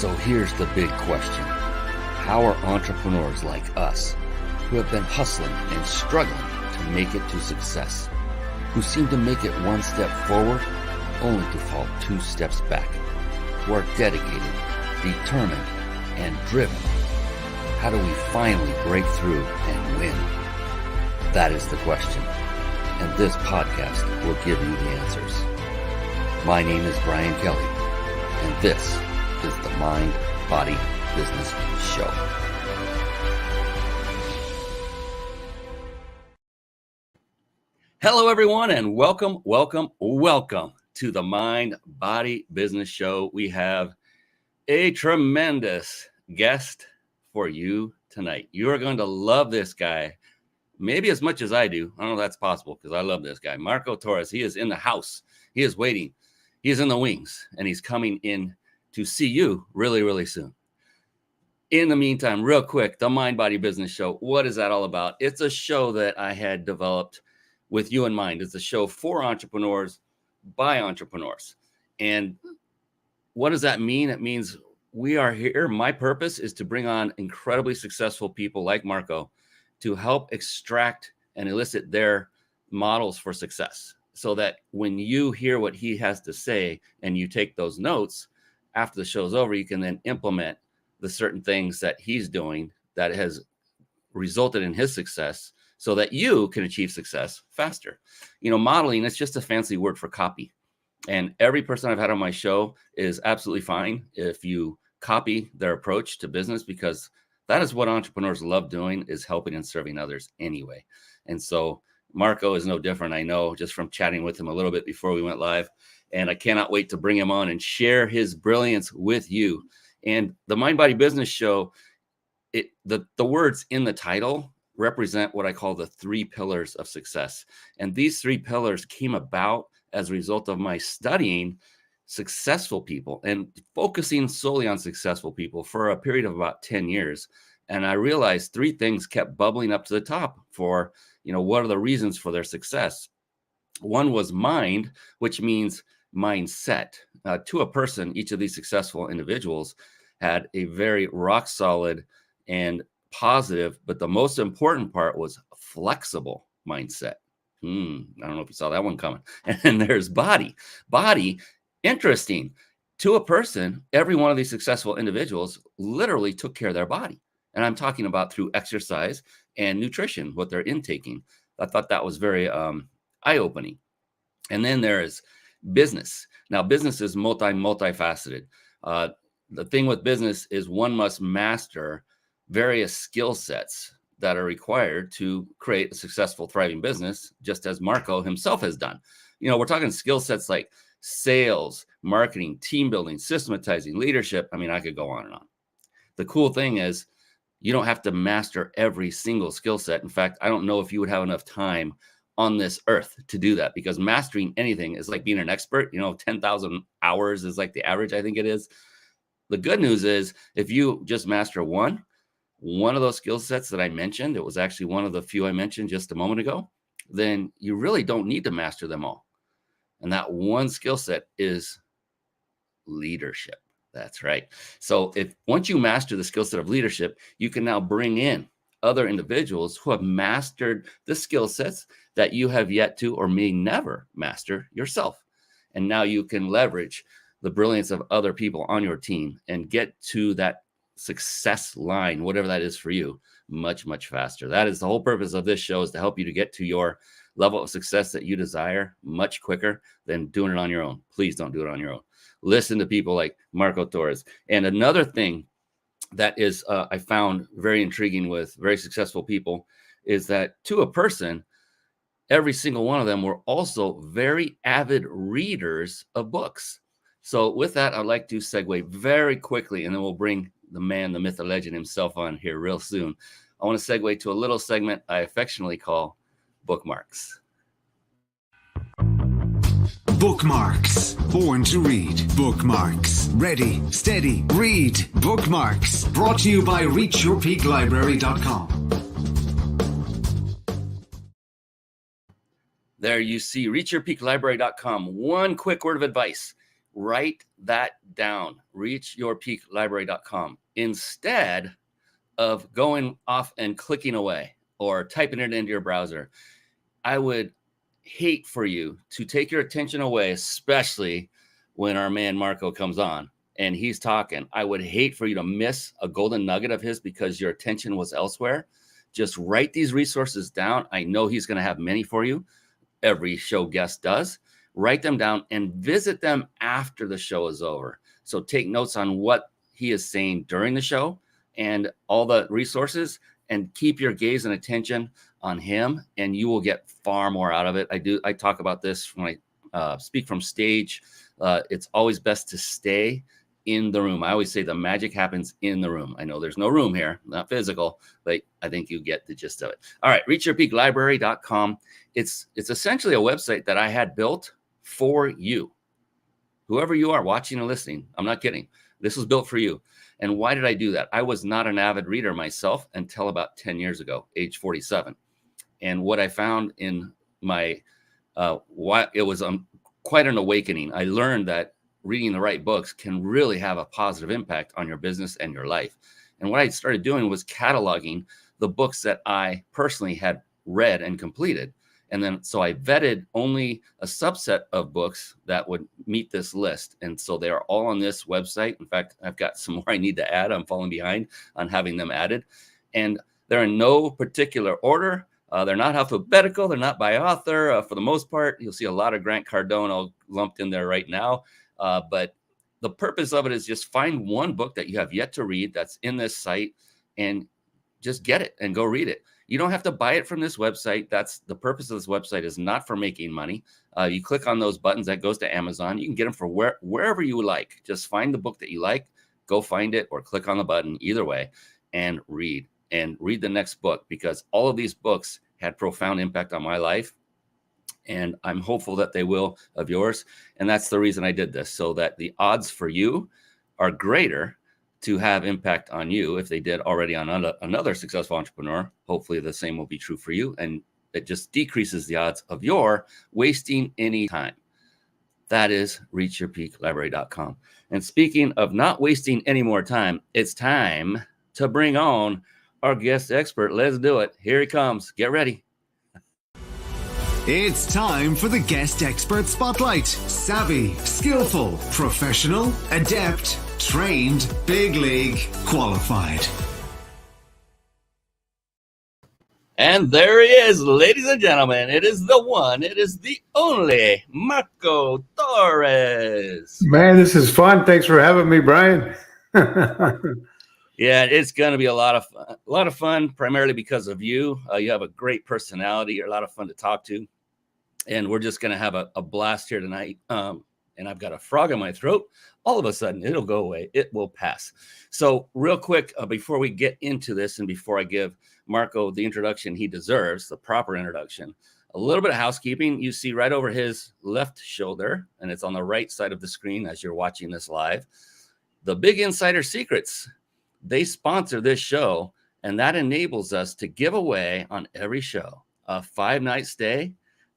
So here's the big question. How are entrepreneurs like us, who have been hustling and struggling to make it to success, who seem to make it one step forward only to fall two steps back, who are dedicated, determined, and driven, how do we finally break through and win? That is the question, and this podcast will give you the answers. My name is Brian Kelly, and this is the Mind, Body, Business Show. Hello, everyone, and welcome to the Mind, Body, Business Show. We have a tremendous guest for you tonight. You are going to love this guy, maybe as much as I do. I don't know if that's possible because I love this guy. Marco Torres, he is in the house. He is waiting. He is in the wings, and he's coming in to see you really, really soon. In the meantime, real quick, the Mind, Body, Business Show. What is that all about? It's a show that I had developed with you in mind. It's a show for entrepreneurs by entrepreneurs. And what does that mean? It means we are here. My purpose is to bring on incredibly successful people like Marco to help extract and elicit their models for success, so that when you hear what he has to say and you take those notes, after the show's over, you can then implement the certain things that he's doing that has resulted in his success so that you can achieve success faster. You know, modeling, it's just a fancy word for copy. And every person I've had on my show is absolutely fine if you copy their approach to business, because that is what entrepreneurs love doing, is helping and serving others anyway. And so Marco is no different. I know, just from chatting with him a little bit before we went live, and I cannot wait to bring him on and share his brilliance with you. And the Mind, Body, Business Show, the words in the title represent what I call the three pillars of success. And these three pillars came about as a result of my studying successful people and focusing solely on successful people for a period of about 10 years. And I realized three things kept bubbling up to the top for, what are the reasons for their success? One was mind, which means mindset. To a person, each of these successful individuals had a very rock solid and positive, but the most important part was flexible mindset. I don't know if you saw that one coming. And then there's body. Body, interesting. To a person, every one of these successful individuals literally took care of their body. And I'm talking about through exercise and nutrition, what they're intaking. I thought that was very eye-opening. And then there is business. Now, business is multifaceted. The thing with business is one must master various skill sets that are required to create a successful, thriving business, just as Marco himself has done. We're talking skill sets like sales, marketing, team building, systematizing, leadership. I mean, I could go on and on. The cool thing is you don't have to master every single skill set. In fact, I don't know if you would have enough time on this earth to do that, because mastering anything is like being an expert. 10,000 hours is like the average, I think it is. The good news is if you just master one of those skill sets that I mentioned, it was actually one of the few I mentioned just a moment ago, then you really don't need to master them all. And that one skill set is leadership. That's right. So once you master the skill set of leadership, you can now bring in other individuals who have mastered the skill sets that you have yet to or may never master yourself. And now you can leverage the brilliance of other people on your team and get to that success line, whatever that is for you, much, much faster. That is the whole purpose of this show, is to help you to get to your level of success that you desire much quicker than doing it on your own. Please don't do it on your own. Listen to people like Marco Torres. And another thing that is I found very intriguing with very successful people is that to a person, every single one of them were also very avid readers of books. So with that, I'd like to segue very quickly, and then we'll bring the man, the myth, the legend himself on here real soon. I want to segue to a little segment I affectionately call Bookmarks. Bookmarks. Born to read. Bookmarks. Ready, steady, read. Bookmarks. Brought to you by ReachYourPeakLibrary.com. There you see, ReachYourPeakLibrary.com. One quick word of advice. Write that down, reachyourpeaklibrary.com, instead of going off and clicking away or typing it into your browser. I would hate for you to take your attention away, especially when our man Marco comes on and he's talking. I would hate for you to miss a golden nugget of his because your attention was elsewhere. Just write these resources down. I know he's going to have many for you. Every show guest does. Write them down and visit them after the show is over. So take notes on what he is saying during the show and all the resources, and keep your gaze and attention on him, and you will get far more out of it. I talk about this when I speak from stage. It's always best to stay in the room. I always say the magic happens in the room. I know there's no room here, not physical, but I think you get the gist of it. All right, reachyourpeaklibrary.com. It's essentially a website that I had built for you. Whoever you are watching and listening, I'm not kidding. This was built for you. And why did I do that? I was not an avid reader myself until about 10 years ago, age 47. And what I found in my, it was quite an awakening. I learned that reading the right books can really have a positive impact on your business and your life. And what I started doing was cataloging the books that I personally had read and completed. And then, so I vetted only a subset of books that would meet this list. And so they are all on this website. In fact, I've got some more I need to add. I'm falling behind on having them added. And they're in no particular order. They're not alphabetical. They're not by author. For the most part, you'll see a lot of Grant Cardone all lumped in there right now. But the purpose of it is just find one book that you have yet to read that's in this site and just get it and go read it. You don't have to buy it from this website. That's the purpose of this website, is not for making money. You click on those buttons, that goes to Amazon. You can get them for wherever you would like. Just find the book that you like, go find it, or click on the button, either way, and read the next book, because all of these books had profound impact on my life. And I'm hopeful that they will of yours. And that's the reason I did this, so that the odds for you are greater to have impact on you if they did already on another successful entrepreneur. Hopefully the same will be true for you. And it just decreases the odds of your wasting any time. That is reachyourpeaklibrary.com. And speaking of not wasting any more time, it's time to bring on our guest expert. Let's do it. Here he comes. Get ready. It's time for the Guest Expert Spotlight. Savvy, skillful, professional, adept, trained, big league, qualified. And there he is, ladies and gentlemen. It is the one, it is the only Marco Torres. Man, this is fun. Thanks for having me, Brian. Yeah, it's going to be a lot of fun, primarily because of you. You have a great personality. You're a lot of fun to talk to. And we're just going to have a blast here tonight. And I've got a frog in my throat. All of a sudden, it'll go away. It will pass. So real quick, before we get into this and before I give Marco the introduction he deserves, the proper introduction, a little bit of housekeeping. You see right over his left shoulder, and it's on the right side of the screen as you're watching this live, the Big Insider Secrets. They sponsor this show, and that enables us to give away on every show a 5-night stay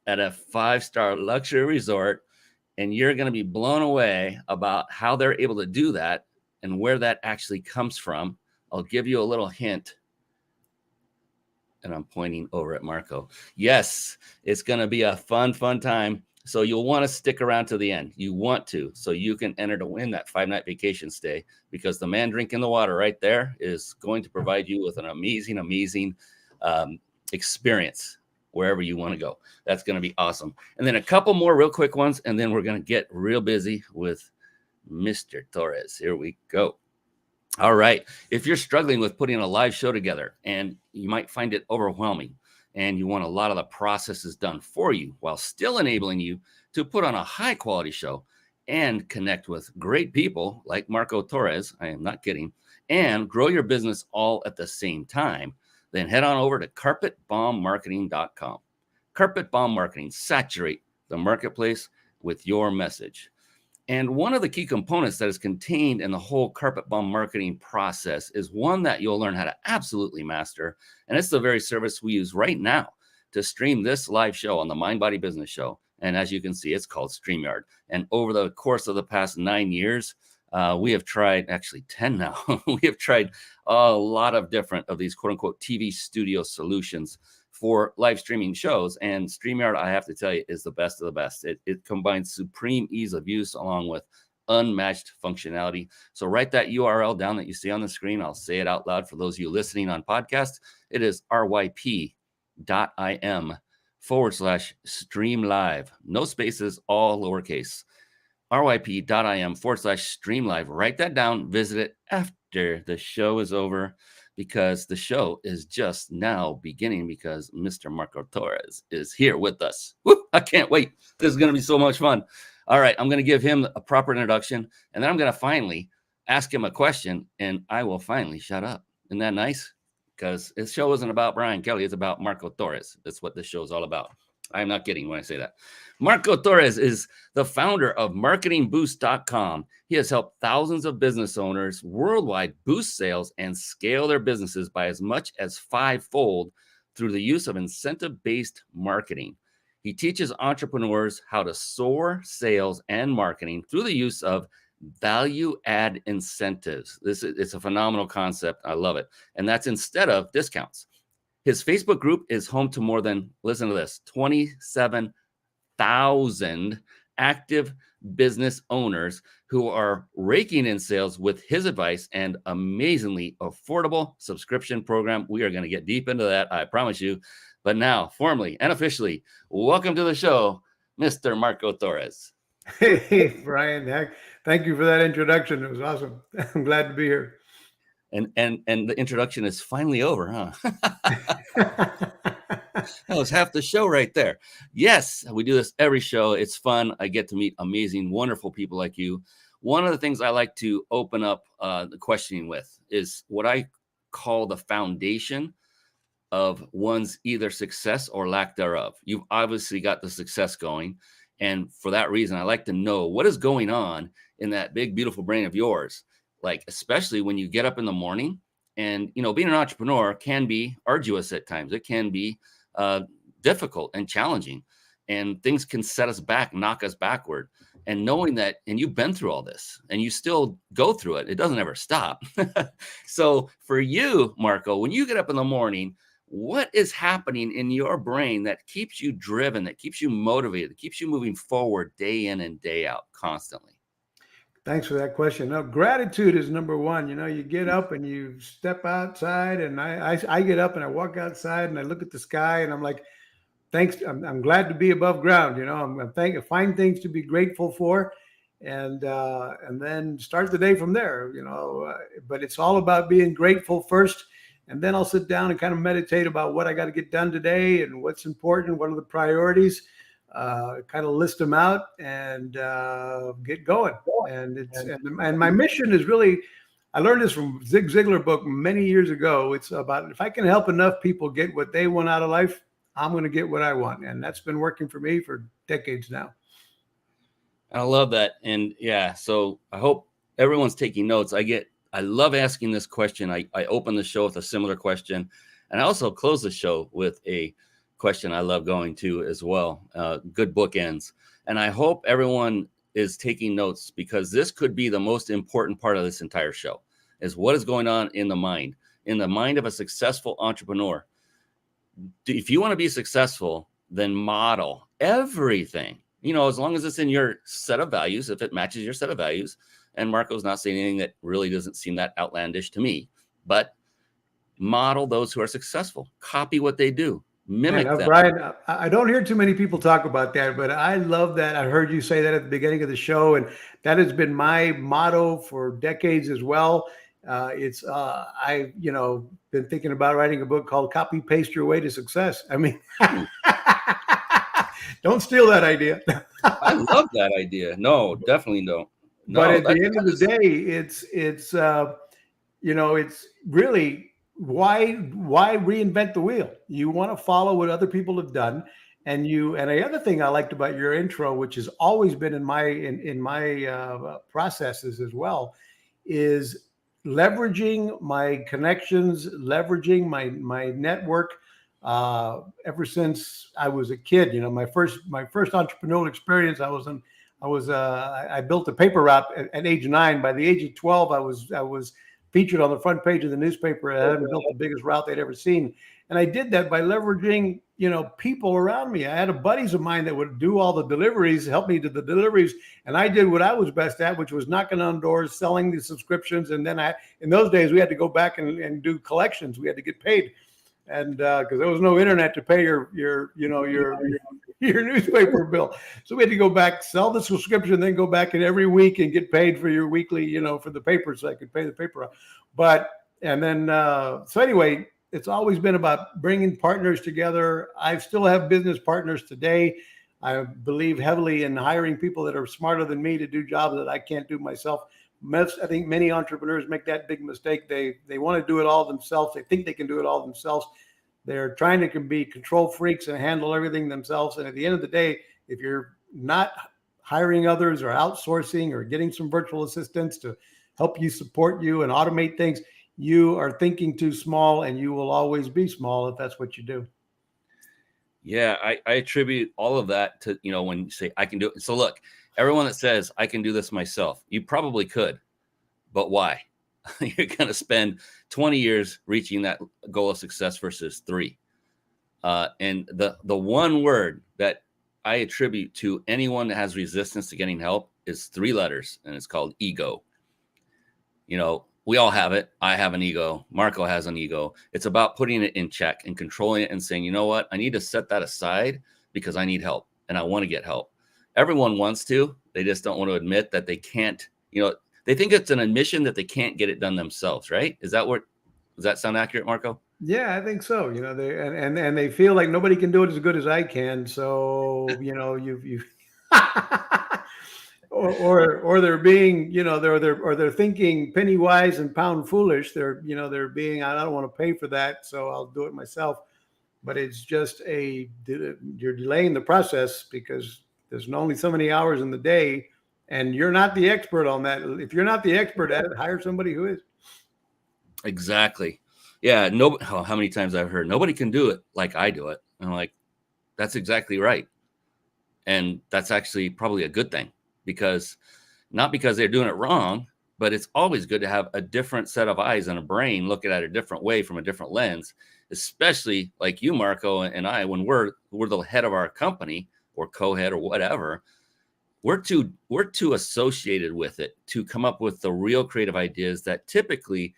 at a 5-star luxury resort. And you're going to be blown away about how they're able to do that and where that actually comes from. I'll give you a little hint. And I'm pointing over at Marco. Yes, it's going to be a fun time. So you'll want to stick around to the end. You want to, so you can enter to win that 5-night vacation stay, because the man drinking the water right there is going to provide you with an amazing experience wherever you want to go. That's going to be awesome. And then a couple more real quick ones, and then we're going to get real busy with Mr. Torres. Here we go. All right. If you're struggling with putting a live show together and you might find it overwhelming, and you want a lot of the processes done for you while still enabling you to put on a high quality show and connect with great people like Marco Torres, I am not kidding, and grow your business all at the same time, then head on over to carpetbombmarketing.com. Carpet Bomb Marketing, saturate the marketplace with your message. And one of the key components that is contained in the whole Carpet Bomb marketing process is one that you'll learn how to absolutely master. And it's the very service we use right now to stream this live show on the Mind Body Business Show. And as you can see, it's called StreamYard. And over the course of the past 9 years, we have tried, actually 10 now, we have tried a lot of different of these quote unquote TV studio solutions for live streaming shows. And StreamYard, I have to tell you, is the best of the best. It combines supreme ease of use along with unmatched functionality. So write that URL down that you see on the screen. I'll say it out loud for those of you listening on podcast. It is ryp.im/streamlive. No spaces, all lowercase. ryp.im/streamlive. Write that down. Visit it after the show is over, because the show is just now beginning, because Mr. Marco Torres is here with us. Woo, I can't wait. This is going to be so much fun. All right, I'm going to give him a proper introduction, and then I'm going to finally ask him a question, and I will finally shut up. Isn't that nice? Because this show isn't about Brian Kelly. It's about Marco Torres. That's what this show is all about. I'm not kidding when I say that. Marco Torres is the founder of MarketingBoost.com. He has helped thousands of business owners worldwide boost sales and scale their businesses by as much as 5-fold through the use of incentive-based marketing. He teaches entrepreneurs how to soar sales and marketing through the use of value-add incentives. It's a phenomenal concept. I love it. And that's instead of discounts. His Facebook group is home to more than, listen to this, 27,000 active business owners who are raking in sales with his advice and amazingly affordable subscription program. We are going to get deep into that, I promise you. But now, formally and officially, welcome to the show, Mr. Marco Torres. Hey, Brian. Thank you for that introduction. It was awesome. I'm glad to be here. And the introduction is finally over, huh? That was half the show right there. Yes, we do this every show. It's fun. I get to meet amazing, wonderful people like you. One of the things I like to open up the questioning with is what I call the foundation of one's either success or lack thereof. You've obviously got the success going. And for that reason, I like to know what is going on in that big, beautiful brain of yours. Like, especially when you get up in the morning, and, you know, being an entrepreneur can be arduous at times. It can be difficult and challenging, and things can set us back, knock us backward. And knowing that, and you've been through all this and you still go through it, it doesn't ever stop. So for you, Marco, when you get up in the morning, what is happening in your brain that keeps you driven, that keeps you motivated, that keeps you moving forward day in and day out constantly? Thanks for that question. No, gratitude is number one. You know, you get up and you step outside, and I get up and I walk outside and I look at the sky and I'm like, thanks. I'm glad to be above ground. You know, find things to be grateful for, and then start the day from there. You know, but it's all about being grateful first, and then I'll sit down and kind of meditate about what I got to get done today and what's important, what are the priorities. Kind of list them out and get going. And my mission is really, I learned this from Zig Ziglar book many years ago. It's about, if I can help enough people get what they want out of life, I'm going to get what I want. And that's been working for me for decades now. I love that. And yeah, so I hope everyone's taking notes. I love asking this question. I open the show with a similar question, and I also close the show with a question I love going to as well. Good bookends. And I hope everyone is taking notes, because this could be the most important part of this entire show, is what is going on in the mind of a successful entrepreneur. If you want to be successful, then model everything, you know, as long as it's in your set of values, if it matches your set of values. And Marco's not saying anything that really doesn't seem that outlandish to me, but model those who are successful, copy what they do. Mimic them. Brian, I don't hear too many people talk about that, but I love that. I heard you say that at the beginning of the show, and that has been my motto for decades as well. I been thinking about writing a book called Copy Paste Your Way to Success. I mean, don't steal that idea. I love that idea. No, definitely don't. No, but at the end of the day, it's really, why reinvent the wheel? You want to follow what other people have done. And the other thing I liked about your intro, which has always been in my processes as well, is leveraging my connections, leveraging my network, ever since I was a kid. You know, my first entrepreneurial experience, I built a paper route at age 9. By the age of 12, I was featured on the front page of the newspaper. I hadn't built the biggest route they'd ever seen. And I did that by leveraging, people around me. I had buddies of mine that would do all the deliveries, help me do the deliveries. And I did what I was best at, which was knocking on doors, selling the subscriptions. And then in those days, we had to go back and do collections. We had to get paid. And because there was no internet to pay your newspaper bill. So we had to go back, sell the subscription, then go back in every week and get paid for your weekly, for the paper, so I could pay the paper. So anyway, it's always been about bringing partners together. I still have business partners today. I believe heavily in hiring people that are smarter than me to do jobs that I can't do myself. I think many entrepreneurs make that big mistake. They want to do it all themselves. They think they can do it all themselves. They're trying to be control freaks and handle everything themselves. And at the end of the day, if you're not hiring others or outsourcing or getting some virtual assistants to help you, support you, and automate things, you are thinking too small, and you will always be small if that's what you do. Yeah, I attribute all of that to, when you say I can do it. So look, everyone that says I can do this myself, you probably could, but why? You're going to spend 20 years reaching that goal of success versus 3. And the one word that I attribute to anyone that has resistance to getting help is 3 letters, and it's called ego. We all have it. I have an ego. Marco has an ego. It's about putting it in check and controlling it and saying, you know what? I need to set that aside because I need help and I want to get help. Everyone wants to. They just don't want to admit that they can't. They think it's an admission that they can't get it done themselves, right? Does that sound accurate, Marco? Yeah, I think so. They feel like nobody can do it as good as I can. So, you or they're being, they're thinking penny wise and pound foolish. They're being, I don't want to pay for that, so I'll do it myself. But it's just you're delaying the process because there's only so many hours in the day, and you're not the expert on that. If you're not the expert at it, hire somebody who is. Exactly. Yeah. How many times I've heard nobody can do it like I do it. And I'm like, that's exactly right. And that's actually probably a good thing, not because they're doing it wrong, but it's always good to have a different set of eyes and a brain looking at it a different way from a different lens, especially like you, Marco, and I, when we're the head of our company or co-head or whatever, we're too associated with it to come up with the real creative ideas that typically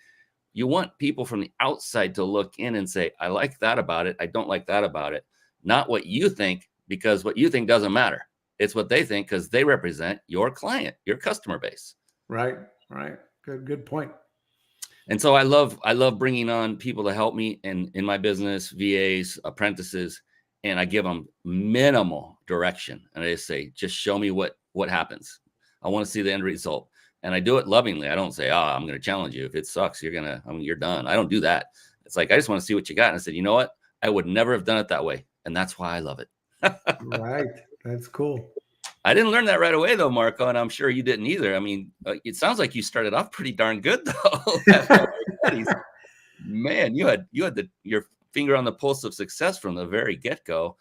you want people from the outside to look in and say, I like that about it. I don't like that about it. Not what you think, because what you think doesn't matter. It's what they think because they represent your client, your customer base. Right. Good point. And so I love bringing on people to help me in my business, VAs, apprentices, and I give them minimal direction. And I just say, just show me what happens. I want to see the end result. And I do it lovingly. I don't say, I'm going to challenge you. If it sucks, you're done. I don't do that. It's like, I just want to see what you got. And I said, you know what? I would never have done it that way. And that's why I love it. Right. That's cool. I didn't learn that right away, though, Marco, and I'm sure you didn't either. I mean, it sounds like you started off pretty darn good, though. Man, you had your finger on the pulse of success from the very get-go.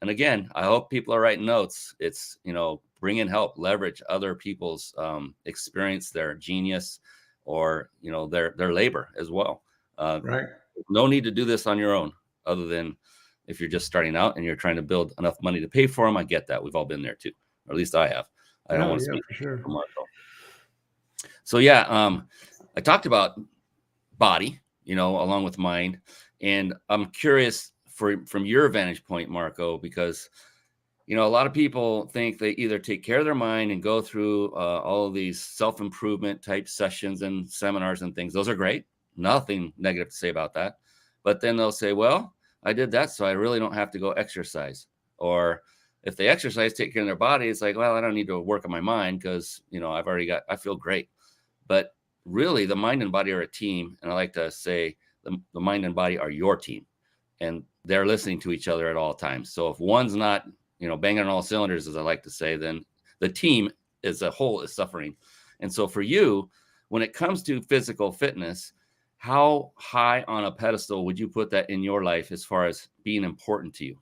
And again, I hope people are writing notes. It's, bring in help, leverage other people's experience, their genius, or their labor as well. Right. No need to do this on your own, other than if you're just starting out and you're trying to build enough money to pay for them. I get that. We've all been there too, or at least I have. I don't want to speak for sure. for Marco. So yeah, I talked about body, along with mind, and I'm curious from your vantage point, Marco, because a lot of people think they either take care of their mind and go through all of these self-improvement type sessions and seminars and things. Those are great. Nothing negative to say about that. But then they'll say, well, I did that, so I really don't have to go exercise. Or if they exercise, take care of their body, it's like, well, I don't need to work on my mind because, I feel great. But really, the mind and body are a team. And I like to say the mind and body are your team. And they're listening to each other at all times. So if one's not, banging on all cylinders, as I like to say, then the team as a whole is suffering. And so for you, when it comes to physical fitness, how high on a pedestal would you put that in your life as far as being important to you?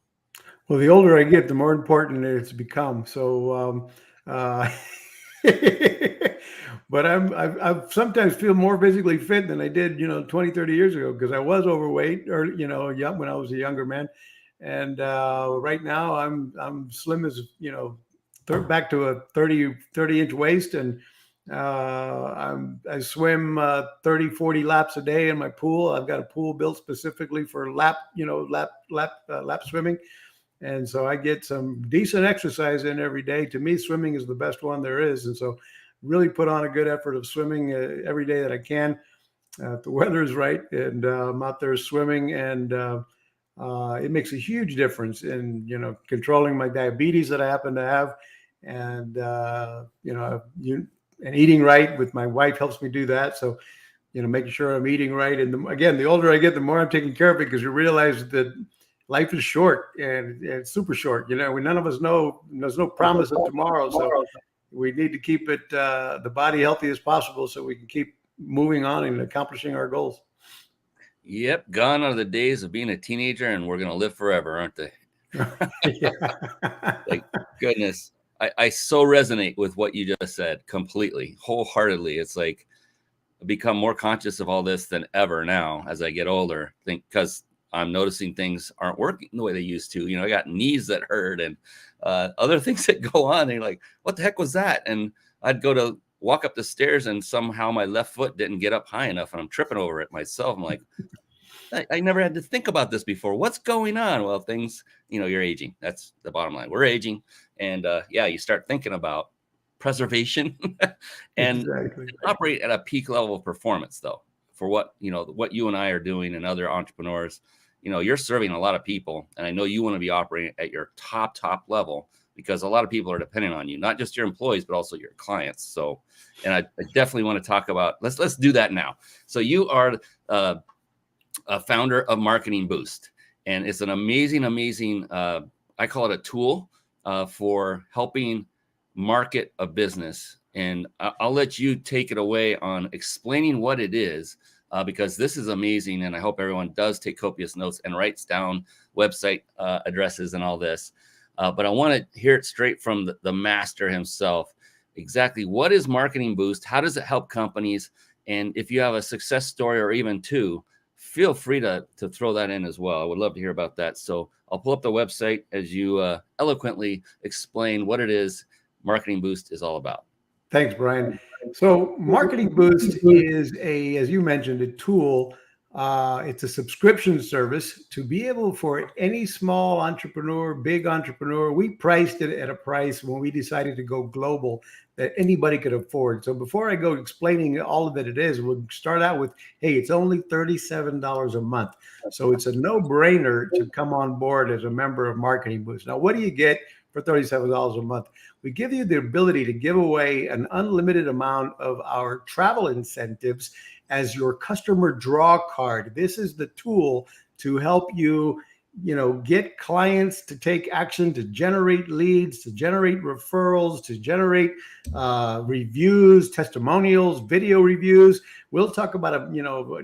Well, the older I get, the more important it's become. So, but I've sometimes feel more physically fit than I did, 20, 30 years ago, because I was overweight, or, young when I was a younger man. And right now I'm slim as, back to a 30 inch waist. And I swim 30, 40 laps a day in my pool. I've got a pool built specifically for lap swimming. And so I get some decent exercise in every day. To me, swimming is the best one there is. And so really put on a good effort of swimming every day that I can. If the weather is right, and I'm out there swimming, and it makes a huge difference in, controlling my diabetes that I happen to have. And, and eating right with my wife helps me do that. So, making sure I'm eating right. And again, the older I get, the more I'm taking care of it, because you realize that life is short, and it's super short. None of us know, there's no promise of tomorrow. So we need to keep it, the body healthy as possible, so we can keep moving on and accomplishing our goals. Yep. Gone are the days of being a teenager, and we're going to live forever, aren't they? Like, goodness. I so resonate with what you just said completely, wholeheartedly. It's like I become more conscious of all this than ever now as I get older. I think because I'm noticing things aren't working the way they used to. I got knees that hurt, and other things that go on. And you're like, what the heck was that? And I'd go to walk up the stairs, and somehow my left foot didn't get up high enough, and I'm tripping over it myself. I'm like, I never had to think about this before. What's going on? Well, things, you're aging. That's the bottom line. We're aging. And you start thinking about preservation and operate at a peak level of performance, though, for what you and I are doing, and other entrepreneurs. You're serving a lot of people, and I know you want to be operating at your top level, because a lot of people are depending on you, not just your employees, but also your clients. So, and I definitely want to talk about, let's do that now. So you are a founder of MarketingBoost, and it's an amazing, I call it a tool for helping market a business. And I'll let you take it away on explaining what it is, because this is amazing. And I hope everyone does take copious notes and writes down website addresses and all this. But I want to hear it straight from the master himself. Exactly what is MarketingBoost? How does it help companies? And if you have a success story or even two, feel free to throw that in as well. I would love to hear about that. So I'll pull up the website as you eloquently explain what it is MarketingBoost is all about. Thanks, Brian. So MarketingBoost is as you mentioned, a tool. It's a subscription service to be able for any small entrepreneur, big entrepreneur. We priced it at a price when we decided to go global that anybody could afford. So before I go explaining all of it is, we'll start out with, hey, it's only $37 a month. So it's a no-brainer to come on board as a member of MarketingBoost. Now, what do you get for $37 a month? We give you the ability to give away an unlimited amount of our travel incentives as your customer draw card. This is the tool to help you, get clients to take action, to generate leads, to generate referrals, to generate reviews, testimonials, video reviews. We'll talk about,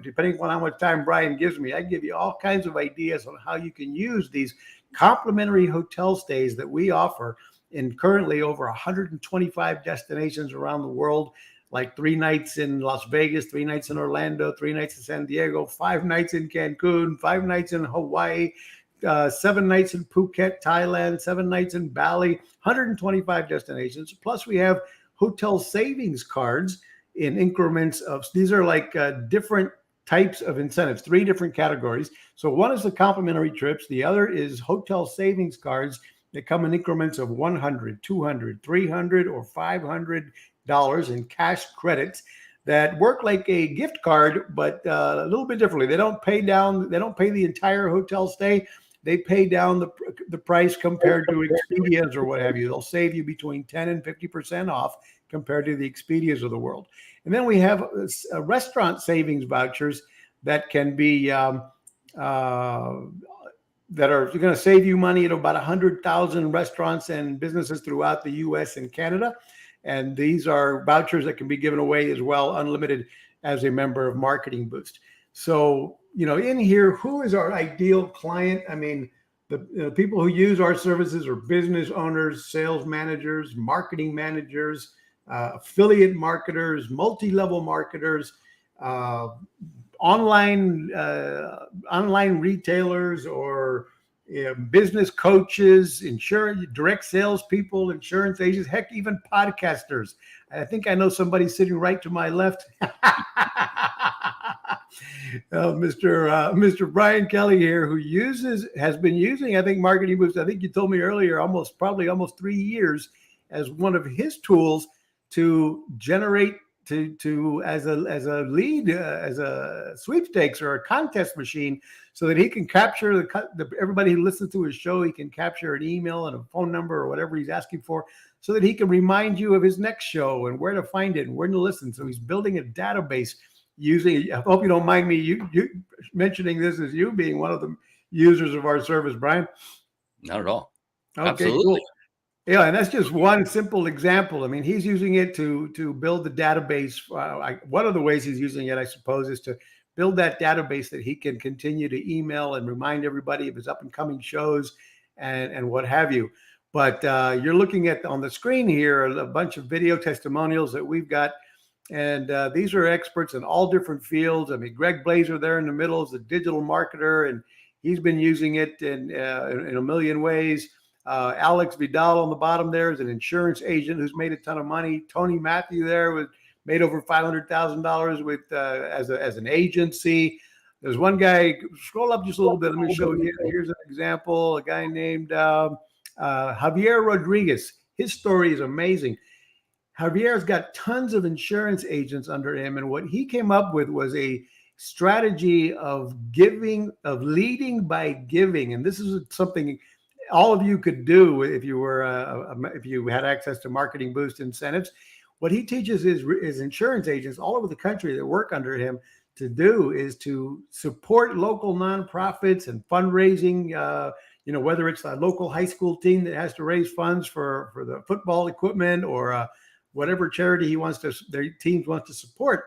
depending on how much time Brian gives me, I give you all kinds of ideas on how you can use these complimentary hotel stays that we offer in currently over 125 destinations around the world, like 3 nights in Las Vegas, 3 nights in Orlando, 3 nights in San Diego, 5 nights in Cancun, 5 nights in Hawaii, 7 nights in Phuket, Thailand, 7 nights in Bali, 125 destinations. Plus we have hotel savings cards in increments of, these are like different types of incentives, 3 different categories. So one is the complimentary trips. The other is hotel savings cards that come in increments of $100, $200, $300, or $500 in cash credits that work like a gift card, but a little bit differently. They don't pay the entire hotel stay. They pay down the price compared to Expedias or what have you. They'll save you between 10 and 50% off compared to the Expedias of the world. And then we have restaurant savings vouchers that can be that are going to save you money at about 100,000 restaurants and businesses throughout the U.S. and Canada. And these are vouchers that can be given away as well, unlimited, as a member of MarketingBoost. So, in here, who is our ideal client? I mean, the people who use our services are business owners, sales managers, marketing managers, affiliate marketers, multi-level marketers, uh, online retailers, or business coaches, insurance, direct sales people, insurance agents, heck, even podcasters. I think I know somebody sitting right to my left. Mr. Brian Kelly here, who has been using, I think, MarketingBoost. I think you told me earlier, probably almost 3 years, as one of his tools to generate as a lead, as a sweepstakes or a contest machine, so that he can capture everybody who listens to his show. He can capture an email and a phone number or whatever he's asking for, so that he can remind you of his next show and where to find it and where to listen. So he's building a database using. I hope you don't mind me you mentioning this as you being one of the users of our service, Brian. Not at all. Okay, Absolutely. cool. Yeah, and that's just one simple example. I mean, he's using it to build the database. One of the ways he's using it, I suppose, is to build that database that he can continue to email and remind everybody of his up and coming shows and what have you. But you're looking at on the screen here a bunch of video testimonials that we've got. And these are experts in all different fields. I mean, Greg Blazer there in the middle is a digital marketer, and he's been using it in a million ways. Alex Vidal on the bottom there is an insurance agent who's made a ton of money. Tony Matthew there made over $500,000 with as an agency. There's one guy. Scroll up just a little bit. Let me show you. Here's an example. A guy named Javier Rodriguez. His story is amazing. Javier's got tons of insurance agents under him, and what he came up with was a strategy of leading by giving. And this is something all of you could do if you had access to MarketingBoost incentives. What he teaches is insurance agents all over the country that work under him to do is to support local nonprofits and fundraising. Whether it's a local high school team that has to raise funds for the football equipment, or whatever charity their teams want to support,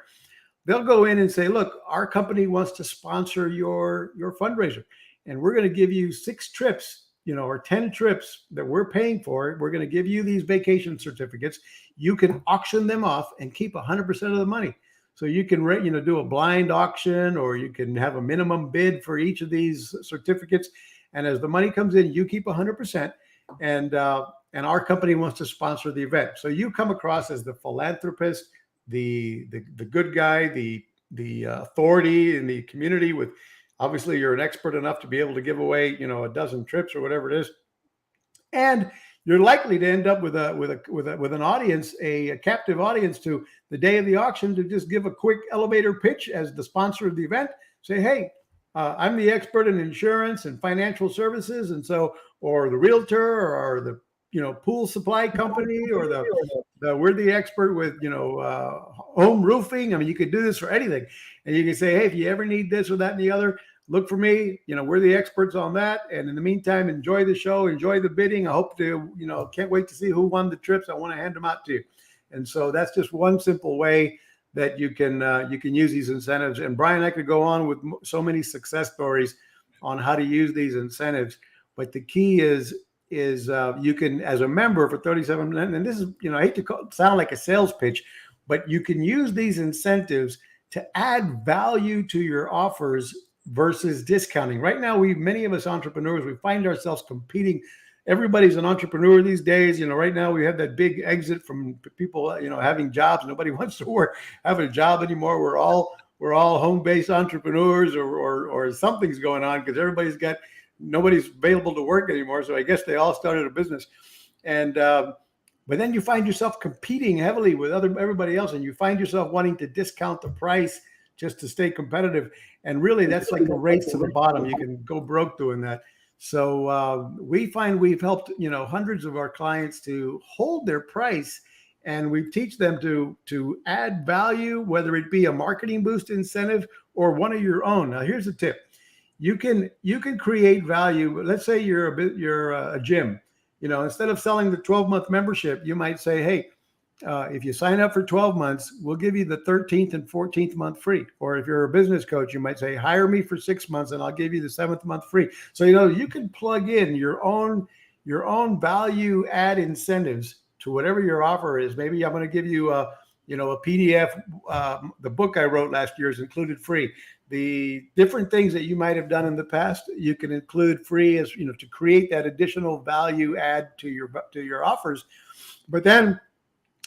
they'll go in and say, look, our company wants to sponsor your fundraiser, and we're going to give you 6 trips, or 10 trips that we're paying for. We're going to give you these vacation certificates. You can auction them off and keep 100% of the money. So you can, do a blind auction, or you can have a minimum bid for each of these certificates. And as the money comes in, you keep 100%. And our company wants to sponsor the event. So you come across as the philanthropist, the good guy, the authority in the community. With obviously you're an expert enough to be able to give away, a dozen trips or whatever it is, and you're likely to end up with an audience, a captive audience, to the day of the auction, to just give a quick elevator pitch as the sponsor of the event. Say, hey, I'm the expert in insurance and financial services, and so, or the realtor, or the pool supply company, or we're the expert with home roofing. I mean, you could do this for anything, and you can say, hey, if you ever need this or that and the other, look for me. We're the experts on that. And in the meantime, enjoy the show, enjoy the bidding. I hope to, can't wait to see who won the trips. I want to hand them out to you. And so that's just one simple way that you can use these incentives. And Brian, I could go on with so many success stories on how to use these incentives. But the key is you can, as a member for $37, and this is, I hate to sound like a sales pitch, but you can use these incentives to add value to your offers versus discounting. Right now, many of us entrepreneurs, we find ourselves competing. Everybody's an entrepreneur these days. Right now we have that big exit from people, having jobs. Nobody wants to have a job anymore. We're all home-based entrepreneurs, or something's going on, because nobody's available to work anymore. So I guess they all started a business. And but then you find yourself competing heavily with everybody else, and you find yourself wanting to discount the price just to stay competitive. And really, that's like a race to the bottom. You can go broke doing that. So we find we've helped, hundreds of our clients to hold their price, and we teach them to add value, whether it be a MarketingBoost incentive or one of your own. Now, here's the tip. You can create value. Let's say you're a gym. Instead of selling the 12-month membership, you might say, hey, if you sign up for 12 months, we'll give you the 13th and 14th month free. Or if you're a business coach, you might say, hire me for 6 months and I'll give you the 7th month free. So, you can plug in your own value add incentives to whatever your offer is. Maybe I'm going to give you a PDF. The book I wrote last year is included free. The different things that you might have done in the past, you can include free as, to create that additional value add to your offers. But then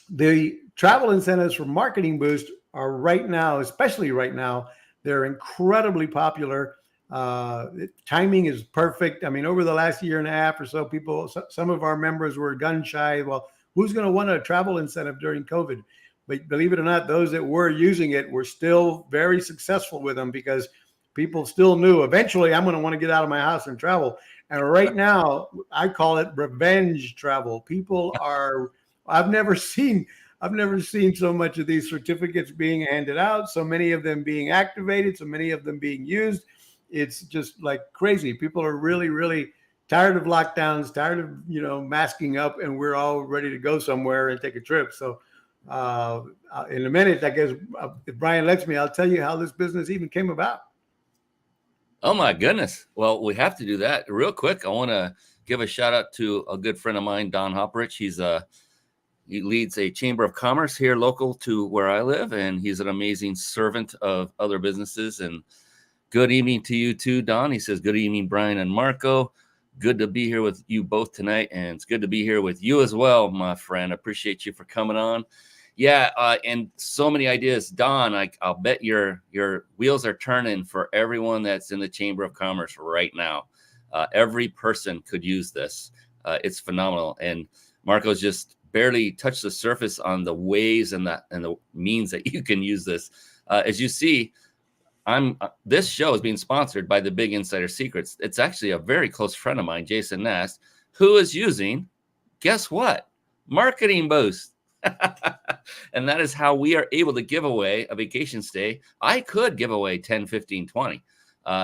the travel incentives for MarketingBoost are right now, especially right now, they're incredibly popular. Timing is perfect. I mean, over the last year and a half or so, some of our members were gun shy. Well, who's going to want a travel incentive during COVID? But believe it or not, those that were using it were still very successful with them, because people still knew eventually I'm going to want to get out of my house and travel. And right now, I call it revenge travel. People are, I've never seen so much of these certificates being handed out, so many of them being activated, so many of them being used. It's just like crazy. People are really, really tired of lockdowns, tired of, masking up, and we're all ready to go somewhere and take a trip. So in a minute, I guess, if Brian lets me, I'll tell you how this business even came about. Oh my goodness. Well, we have to do that real quick. I want to give a shout out to a good friend of mine, Don Hopperich. He leads a chamber of commerce here local to where I live, and he's an amazing servant of other businesses. And good evening to you too, Don. He says, good evening, Brian and Marco. Good to be here with you both tonight, and it's good to be here with you as well, my friend. I appreciate you for coming on. Yeah, and so many ideas. Don, I'll bet your wheels are turning for everyone that's in the Chamber of Commerce right now. Every person could use this. It's phenomenal. And Marco's just barely touched the surface on the ways and the means that you can use this. As you see, this show is being sponsored by the Big Insider Secrets. It's actually a very close friend of mine, Jason Nast, who is using, guess what? MarketingBoost. And that is how we are able to give away a vacation stay. I could give away 10, 15, 20.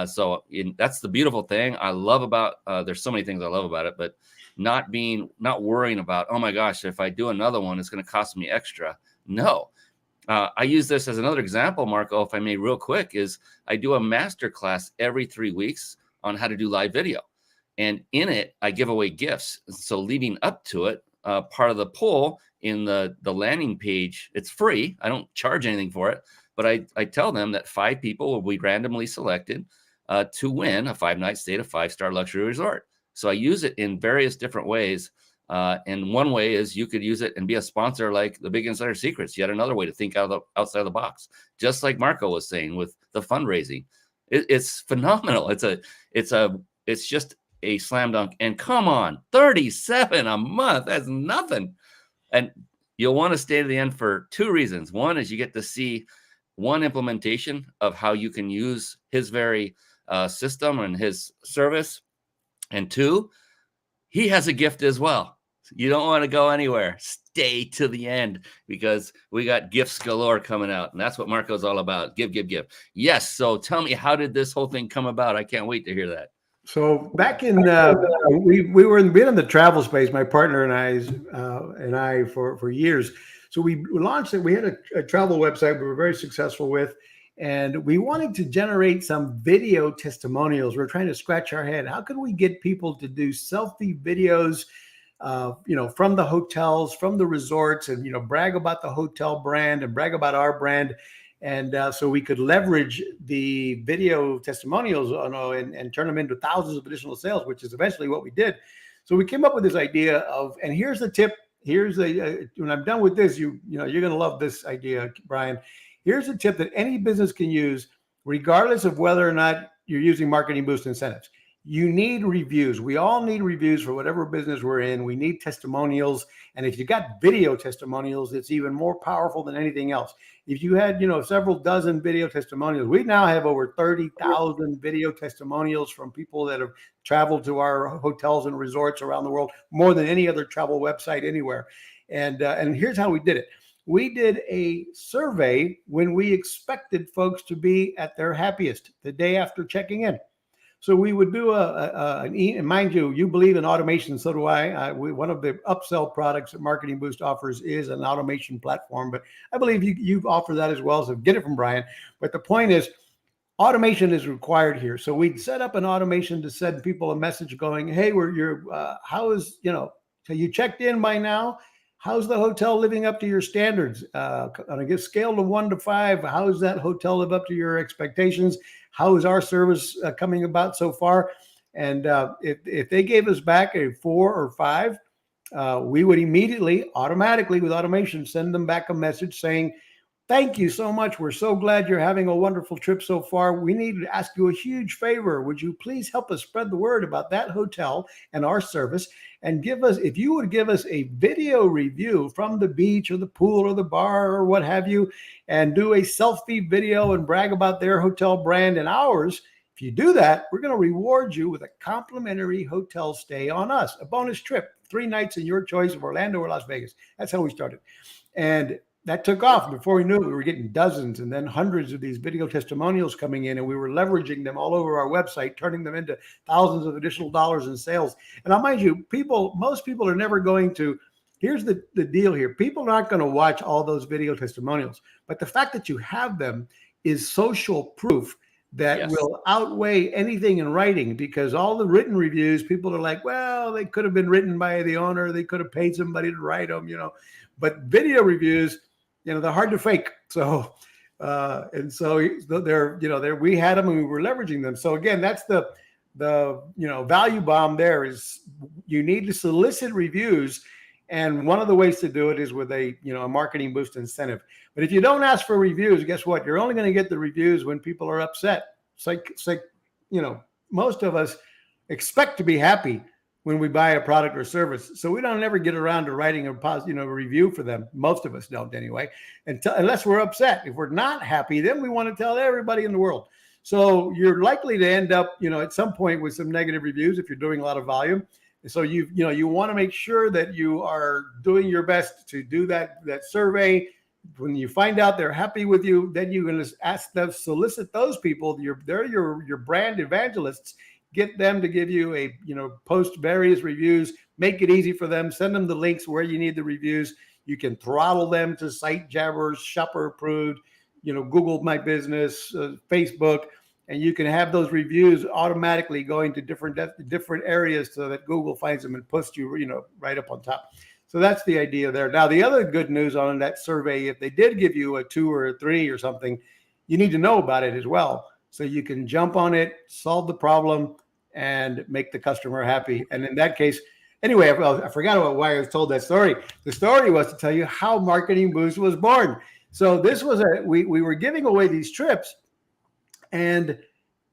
So that's the beautiful thing I love about, there's so many things I love about it, but not worrying about, oh my gosh, if I do another one, it's going to cost me extra. No. I use this as another example, Marco, if I may, real quick, is I do a master class every 3 weeks on how to do live video. And in it, I give away gifts. So leading up to it, part of the poll in the landing page, it's free. I don't charge anything for it, but I tell them that 5 people will be randomly selected to win a 5-night stay at a 5-star luxury resort. So I use it in various different ways. And one way is you could use it and be a sponsor like the Big Insider Secrets. Yet another way to think outside of the box, just like Marco was saying with the fundraising. It's phenomenal. It's just a slam dunk. And come on, $37 a month. That's nothing. And you'll want to stay to the end for 2 reasons. One is you get to see one implementation of how you can use his very system and his service. And 2, he has a gift as well. You don't want to go anywhere. Stay to the end, because we got gifts galore coming out. And that's what Marco's all about. Give. Yes. So tell me, how did this whole thing come about? I can't wait to hear that. So back in, we been in the travel space, my partner and I for years. So we launched it. We had a travel website we were very successful with, and we wanted to generate some video testimonials. We're trying to scratch our head. How can we get people to do selfie videos, from the hotels, from the resorts, and, brag about the hotel brand and brag about our brand. And so we could leverage the video testimonials and turn them into thousands of additional sales, which is eventually what we did. So we came up with this idea of, and here's the tip. When I'm done with this, you're going to love this idea, Brian. Here's a tip that any business can use, regardless of whether or not you're using MarketingBoost incentives. You need reviews. We all need reviews for whatever business we're in. We need testimonials. And if you got video testimonials, it's even more powerful than anything else. If you had, several dozen video testimonials, we now have over 30,000 video testimonials from people that have traveled to our hotels and resorts around the world, more than any other travel website anywhere. And here's how we did it. We did a survey when we expected folks to be at their happiest the day after checking in. So we would do and mind you, you believe in automation, so do I. One of the upsell products that Marketing Boost offers is an automation platform, but I believe you offer that as well. So get it from Brian. But the point is, automation is required here. So we'd set up an automation to send people a message going, hey, how is, so you checked in by now? How's the hotel living up to your standards? On a scale of 1 to 5, how does that hotel live up to your expectations? How is our service coming about so far? And if they gave us back a 4 or 5, we would immediately, automatically with automation, send them back a message saying, thank you so much. We're so glad you're having a wonderful trip so far. We need to ask you a huge favor. Would you please help us spread the word about that hotel and our service, and if you would give us a video review from the beach or the pool or the bar or what have you, and do a selfie video and brag about their hotel brand and ours. If you do that, we're going to reward you with a complimentary hotel stay on us, a bonus trip, 3 nights in your choice of Orlando or Las Vegas. That's how we started. And that took off. Before we knew it, we were getting dozens and then hundreds of these video testimonials coming in, and we were leveraging them all over our website, turning them into thousands of additional dollars in sales. And I'll mind you, most people are never going to, here's the deal here. People are not going to watch all those video testimonials, but the fact that you have them is social proof that will outweigh anything in writing, because all the written reviews, people are like, well, they could have been written by the owner. They could have paid somebody to write them, but video reviews, they're hard to fake. So, and so we had them and we were leveraging them. So again, that's the value bomb there is you need to solicit reviews. And one of the ways to do it is with a Marketing Boost incentive. But if you don't ask for reviews, guess what? You're only going to get the reviews when people are upset. It's like most of us expect to be happy when we buy a product or service. So we don't ever get around to writing a positive, review for them. Most of us don't anyway, unless we're upset. If we're not happy, then we want to tell everybody in the world. So you're likely to end up, at some point with some negative reviews if you're doing a lot of volume. So you want to make sure that you are doing your best to do that survey. When you find out they're happy with you, then you're going to ask them, solicit those people. They're your brand evangelists. Get them to give you post various reviews, make it easy for them, send them the links where you need the reviews. You can throttle them to Site Jabbers, Shopper Approved, Google My Business, Facebook, and you can have those reviews automatically going to different areas so that Google finds them and puts you, right up on top. So that's the idea there. Now, the other good news on that survey, if they did give you a 2 or a 3 or something, you need to know about it as well. So you can jump on it, solve the problem, and make the customer happy. And in that case, anyway, I forgot why I was told that story. The story was to tell you how Marketing Boost was born. So this was we were giving away these trips. And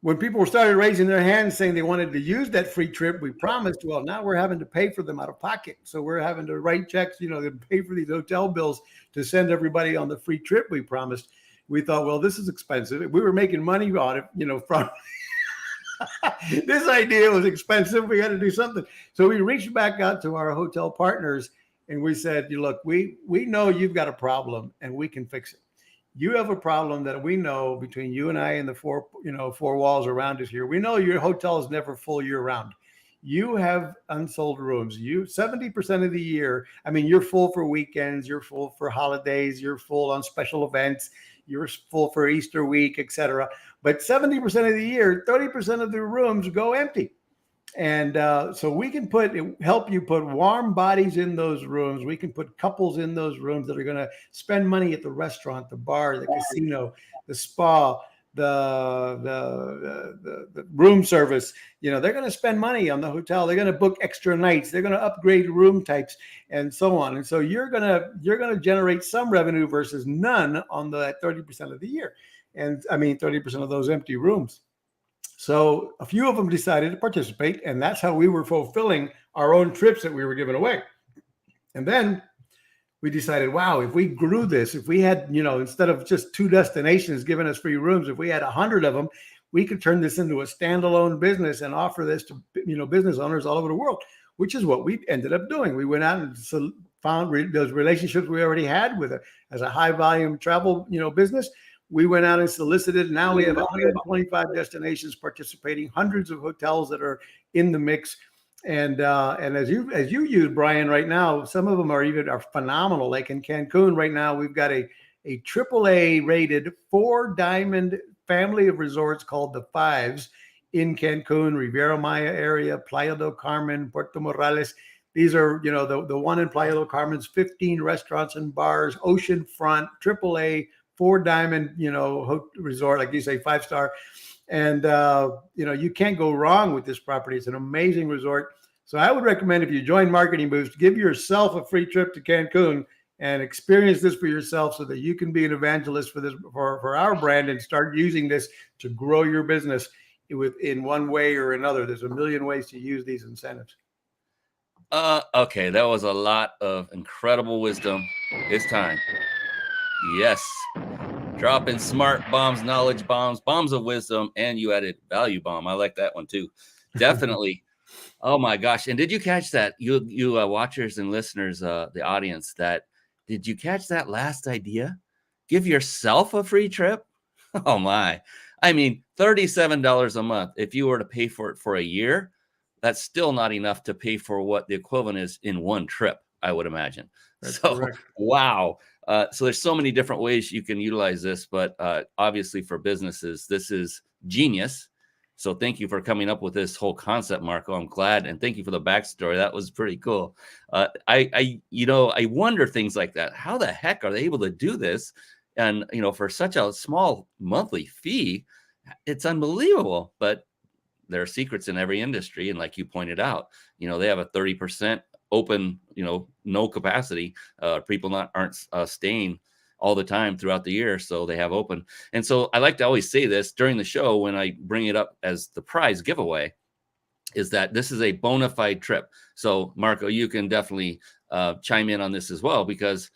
when people started raising their hands saying they wanted to use that free trip, we promised, well, now we're having to pay for them out of pocket. So we're having to write checks, to pay for these hotel bills to send everybody on the free trip we promised. We thought, well, this is expensive. We were making money on it, from this idea was expensive. We had to do something. So we reached back out to our hotel partners and we said, look, we know you've got a problem and we can fix it. You have a problem that we know between you and I and the four walls around us here. We know your hotel is never full year round. You have unsold rooms. 70% of the year, you're full for weekends, you're full for holidays, you're full on special events, you're full for Easter week, etc. But 70% of the year, 30% of the rooms go empty. And so we can help you put warm bodies in those rooms. We can put couples in those rooms that are going to spend money at the restaurant, the bar, the casino, the spa, the room service. They're going to spend money on the hotel. They're going to book extra nights. They're going to upgrade room types and so on. And so you're going to generate some revenue versus none on that 30% of the year. And 30% of those empty rooms. So a few of them decided to participate, and that's how we were fulfilling our own trips that we were giving away. And then we decided, wow, if we grew this, if we had, instead of just 2 destinations giving us free rooms, if we had 100 of them, we could turn this into a standalone business and offer this to, business owners all over the world, which is what we ended up doing. We went out and found those relationships we already had as a high volume travel, business. We went out and solicited. Now we have 125 destinations participating, hundreds of hotels that are in the mix. And as you use, Brian, right now, some of them are phenomenal. Like in Cancun right now, we've got a AAA rated 4-diamond family of resorts called the Fives in Cancun, Riviera Maya area, Playa del Carmen, Puerto Morales. These are, the one in Playa del Carmen's 15 restaurants and bars, oceanfront, AAA, 4-diamond, resort, like you say, 5-star. And, you can't go wrong with this property. It's an amazing resort. So I would recommend, if you join Marketing Boost, give yourself a free trip to Cancun and experience this for yourself so that you can be an evangelist for this, for our brand, and start using this to grow your business in one way or another. There's a million ways to use these incentives. Okay, that was a lot of incredible wisdom. It's time. Yes. Dropping smart bombs, knowledge bombs, bombs of wisdom, and you added value bomb. I like that one too. Definitely. Oh my gosh. And did you catch that? You watchers and listeners, the audience, did you catch that last idea? Give yourself a free trip? Oh my. I mean, $37 a month. If you were to pay for it for a year, that's still not enough to pay for what the equivalent is in one trip, I would imagine. That's so correct. Wow. So there's so many different ways you can utilize this, but obviously for businesses, this is genius. So thank you for coming up with this whole concept, Marco. I'm glad, and thank you for the backstory. That was pretty cool. I wonder things like that. How the heck are they able to do this? And for such a small monthly fee, it's unbelievable. But there are secrets in every industry, and like you pointed out, they have a 30% open, no capacity. People aren't staying all the time throughout the year, so they have open. And so I like to always say this during the show when I bring it up as the prize giveaway, is that this is a bona fide trip. So Marco, you can definitely chime in on this as well, because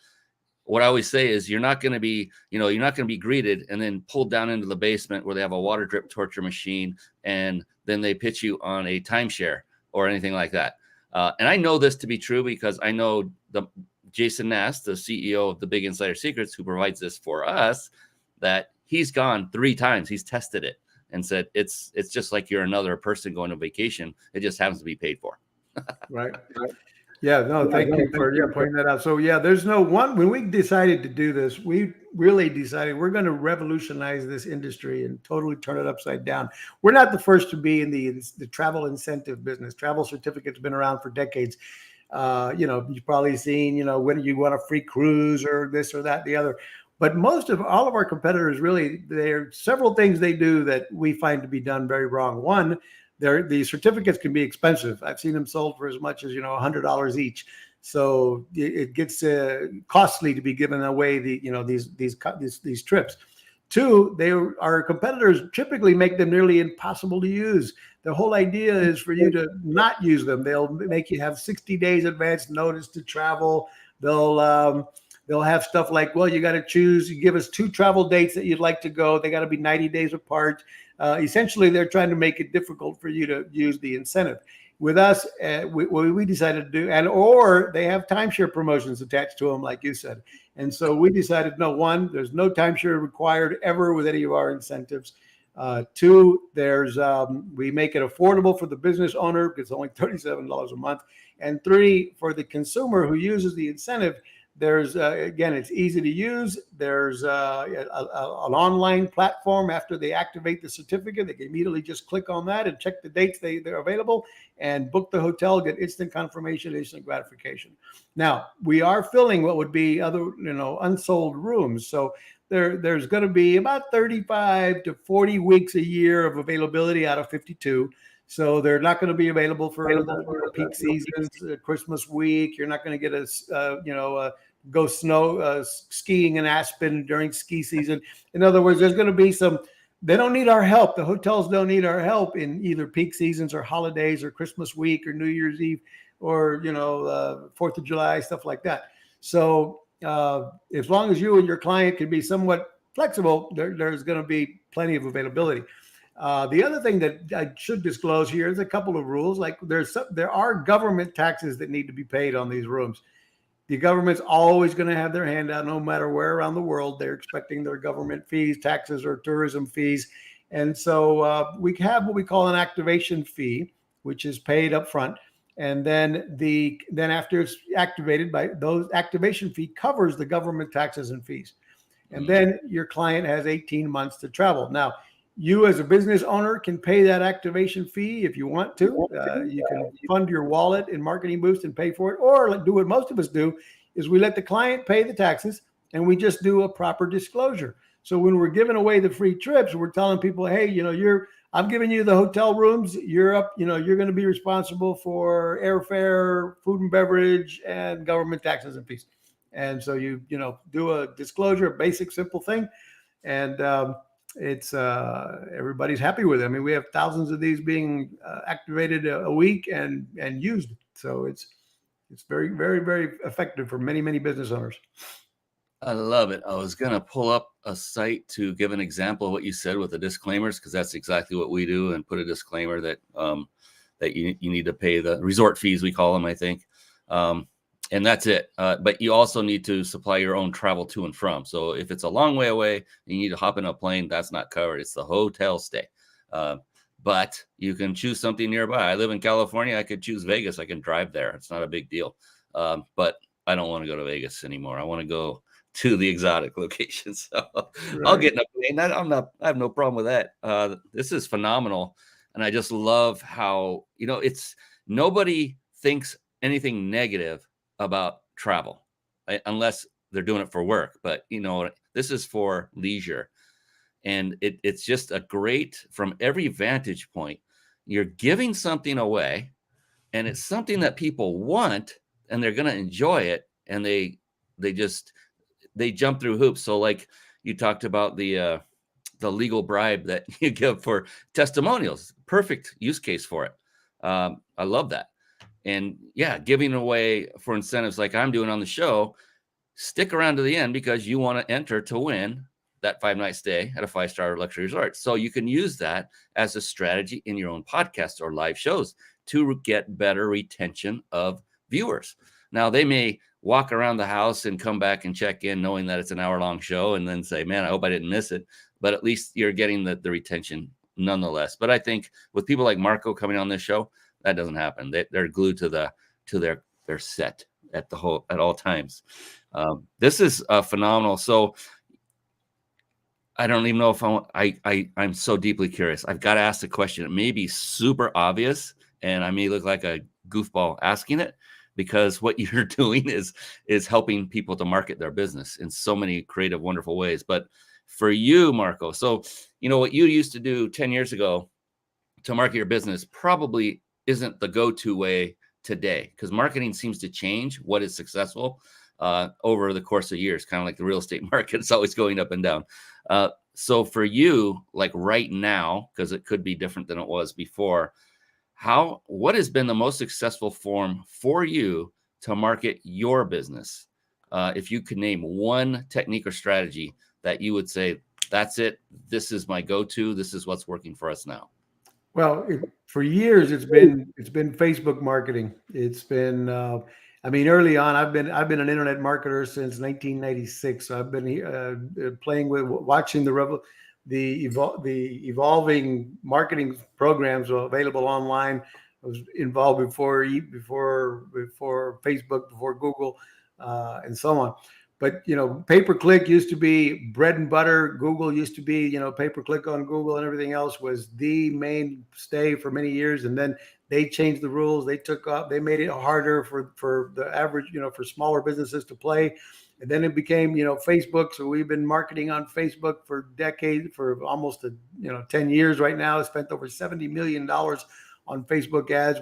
what I always say is you're not going to be greeted and then pulled down into the basement where they have a water drip torture machine and then they pitch you on a timeshare or anything like that. And I know this to be true because I know Jason Nass, the CEO of the Big Insider Secrets, who provides this for us, that he's gone 3 times. He's tested it and said, it's just like you're another person going on vacation. It just happens to be paid for. Right. Yeah, no, thank you for pointing that out. So yeah, there's no one, when we decided to do this, we really decided we're going to revolutionize this industry and totally turn it upside down. We're not the first to be in the travel incentive business. Travel certificates been around for decades. You've probably seen, when you want a free cruise or this or that, the other. But all of our competitors, really, there are several things they do that we find to be done very wrong. One, the certificates can be expensive. I've seen them sold for as much as, $100 each. So it gets costly to be giving away these trips. 2, our competitors typically make them nearly impossible to use. The whole idea is for you to not use them. They'll make you have 60 days advance notice to travel. They'll have stuff like, well, you got to choose. You give us 2 travel dates that you'd like to go. They got to be 90 days apart. Essentially, they're trying to make it difficult for you to use the incentive. With us, what we decided to do, or they have timeshare promotions attached to them, like you said. And so we decided, no, 1, there's no timeshare required ever with any of our incentives. 2, we make it affordable for the business owner. It's only $37 a month. And 3, for the consumer who uses the incentive, there's again, it's easy to use. There's an online platform. After they activate the certificate, they can immediately just click on that and check the dates they're available and book the hotel, get instant confirmation, instant gratification. Now, we are filling what would be other, unsold rooms. So there's going to be about 35 to 40 weeks a year of availability out of 52. So they're not going to be available for peak seasons, Christmas week. You're not going to get go skiing in Aspen during ski season. In other words, there's going to be they don't need our help. The hotels don't need our help in either peak seasons or holidays or Christmas week or New Year's Eve or, 4th of July, stuff like that. So as long as you and your client can be somewhat flexible, there's going to be plenty of availability. The other thing that I should disclose here is a couple of rules. Like there are government taxes that need to be paid on these rooms. the government's always going to have their hand out no matter where around the world. They're expecting their government fees, taxes, or tourism fees. And so we have what we call an activation fee, which is paid up front. And then after it's activated, by those activation fee covers the government taxes and fees. And then your client has 18 months to travel. Now, you as a business owner can pay that activation fee if you want to. You can fund your wallet in MarketingBoost and pay for it, or do what most of us do is we let the client pay the taxes and we just do a proper disclosure. So when we're giving away the free trips, we're telling people, hey, I'm giving you the hotel rooms. You're going to be responsible for airfare, food and beverage, and government taxes and fees. And so you do a disclosure, a basic, simple thing, and it's everybody's happy with it. I mean, we have thousands of these being activated a week and used. So it's very, very, very effective for many, many business owners. I love it. I was going to pull up a site to give an example of what you said with the disclaimers, because that's exactly what we do, and put a disclaimer that that you need to pay the resort fees, we call them, I think. And that's it. But you also need to supply your own travel to and from. So if it's a long way away and you need to hop in a plane, that's not covered. It's the hotel stay. But you can choose something nearby. I live in California. I could choose Vegas. I can drive there. It's not a big deal. But I don't want to go to Vegas anymore. I want to go to the exotic locations. So right. I'll get in a plane. I have no problem with that. This is phenomenal. And I just love how, it's nobody thinks anything negative about travel, right? Unless they're doing it for work. But, this is for leisure. And it's just a great, from every vantage point, you're giving something away, and it's something that people want, and they're going to enjoy it. And they jump through hoops. So like you talked about the legal bribe that you give for testimonials, perfect use case for it. I love that. And yeah, giving away for incentives like I'm doing on the show, stick around to the end because you want to enter to win that 5-night stay at a 5-star luxury resort. So you can use that as a strategy in your own podcast or live shows to get better retention of viewers. Now, they may walk around the house and come back and check in knowing that it's an hour-long show and then say, man, I hope I didn't miss it. But at least you're getting the retention nonetheless. But I think with people like Marco coming on this show, that doesn't happen. They're glued to their set at all times. This is phenomenal. So I don't even know if I'm so deeply curious. I've got to ask the question. It may be super obvious, and I may look like a goofball asking it, because what you're doing is helping people to market their business in so many creative, wonderful ways. But for you, Marco, so what you used to do 10 years ago to market your business probably isn't the go-to way today, because marketing seems to change what is successful over the course of years, kind of like the real estate market. It's always going up and down. So for you, like right now, because it could be different than it was before, what has been the most successful form for you to market your business? If you could name one technique or strategy that you would say, that's it, this is my go-to, this is what's working for us now. Well, for years it's been Facebook marketing. It's been early on, I've been an internet marketer since 1996. So I've been playing with, watching the evolving marketing programs available online. I was involved before Facebook, before Google, and so on. But pay-per-click used to be bread and butter. Google used to be, pay-per-click on Google, and everything else was the mainstay for many years. And then they changed the rules. They made it harder for the average, for smaller businesses to play. And then it became, Facebook. So we've been marketing on Facebook for decades, for almost 10 years right now. I spent over $70 million on Facebook ads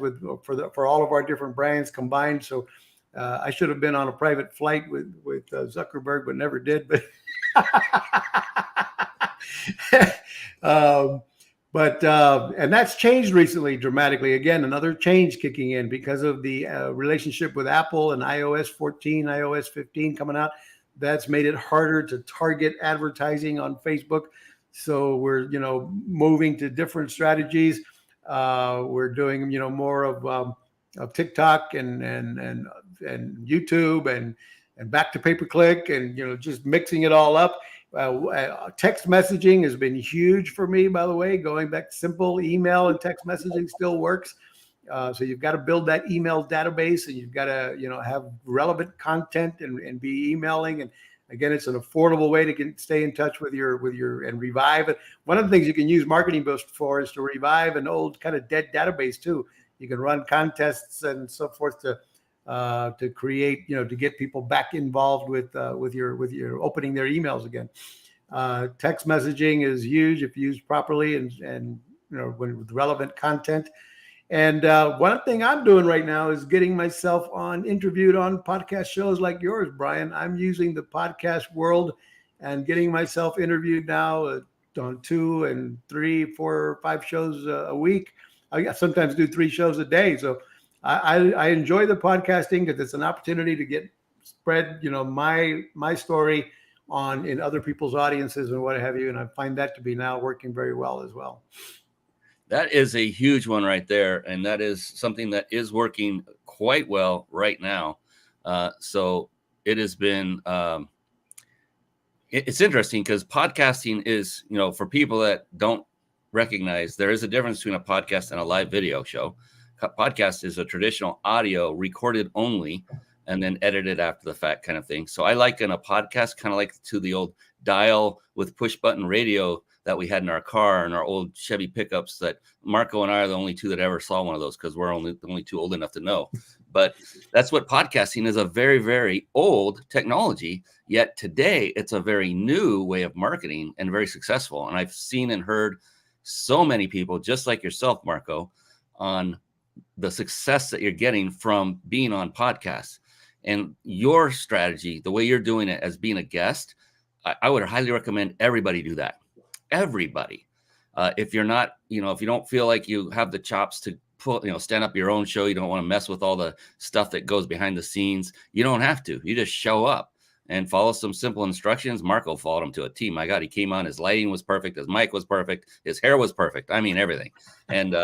for all of our different brands combined. So I should have been on a private flight with Zuckerberg, but never did. But and that's changed recently dramatically. Again, another change kicking in because of the relationship with Apple and iOS 14, iOS 15 coming out. That's made it harder to target advertising on Facebook. So we're moving to different strategies. We're doing more of TikTok and YouTube and back to pay-per-click and, just mixing it all up. Text messaging has been huge for me, by the way. Going back to simple email and text messaging still works. So you've got to build that email database, and you've got to, have relevant content and be emailing. And again, it's an affordable way to stay in touch with your and revive it. One of the things you can use MarketingBoost for is to revive an old kind of dead database too. You can run contests and so forth to create, to get people back involved with your opening their emails again. Text messaging is huge if used properly and with relevant content. And one thing I'm doing right now is getting myself interviewed on podcast shows like yours, Brian. I'm using the podcast world and getting myself interviewed now on 2 and 3, 4, 5 shows a week. I sometimes do 3 shows a day. So I enjoy the podcasting because it's an opportunity to spread, my story in other people's audiences and what have you. And I find that to be now working very well as well. That is a huge one right there. And that is something that is working quite well right now. So it has been, it's interesting because podcasting is, for people that don't recognize, there is a difference between a podcast and a live video show. Podcast is a traditional audio recorded only and then edited after the fact kind of thing. So I liken a podcast kind of like to the old dial with push button radio that we had in our car and our old Chevy pickups that Marco and I are the only 2 that ever saw one of those because we're only 2 old enough to know. But that's what podcasting is, a very, very old technology. Yet today it's a very new way of marketing and very successful. And I've seen and heard so many people just like yourself, Marco, on the success that you're getting from being on podcasts. And your strategy, the way you're doing it as being a guest, I would highly recommend everybody do that. Everybody. If you're not, if you don't feel like you have the chops to stand up your own show, you don't want to mess with all the stuff that goes behind the scenes, you don't have to. You just show up and follow some simple instructions. Marco followed them to a T. My God, he came on, his lighting was perfect, his mic was perfect, his hair was perfect. I mean, everything. And,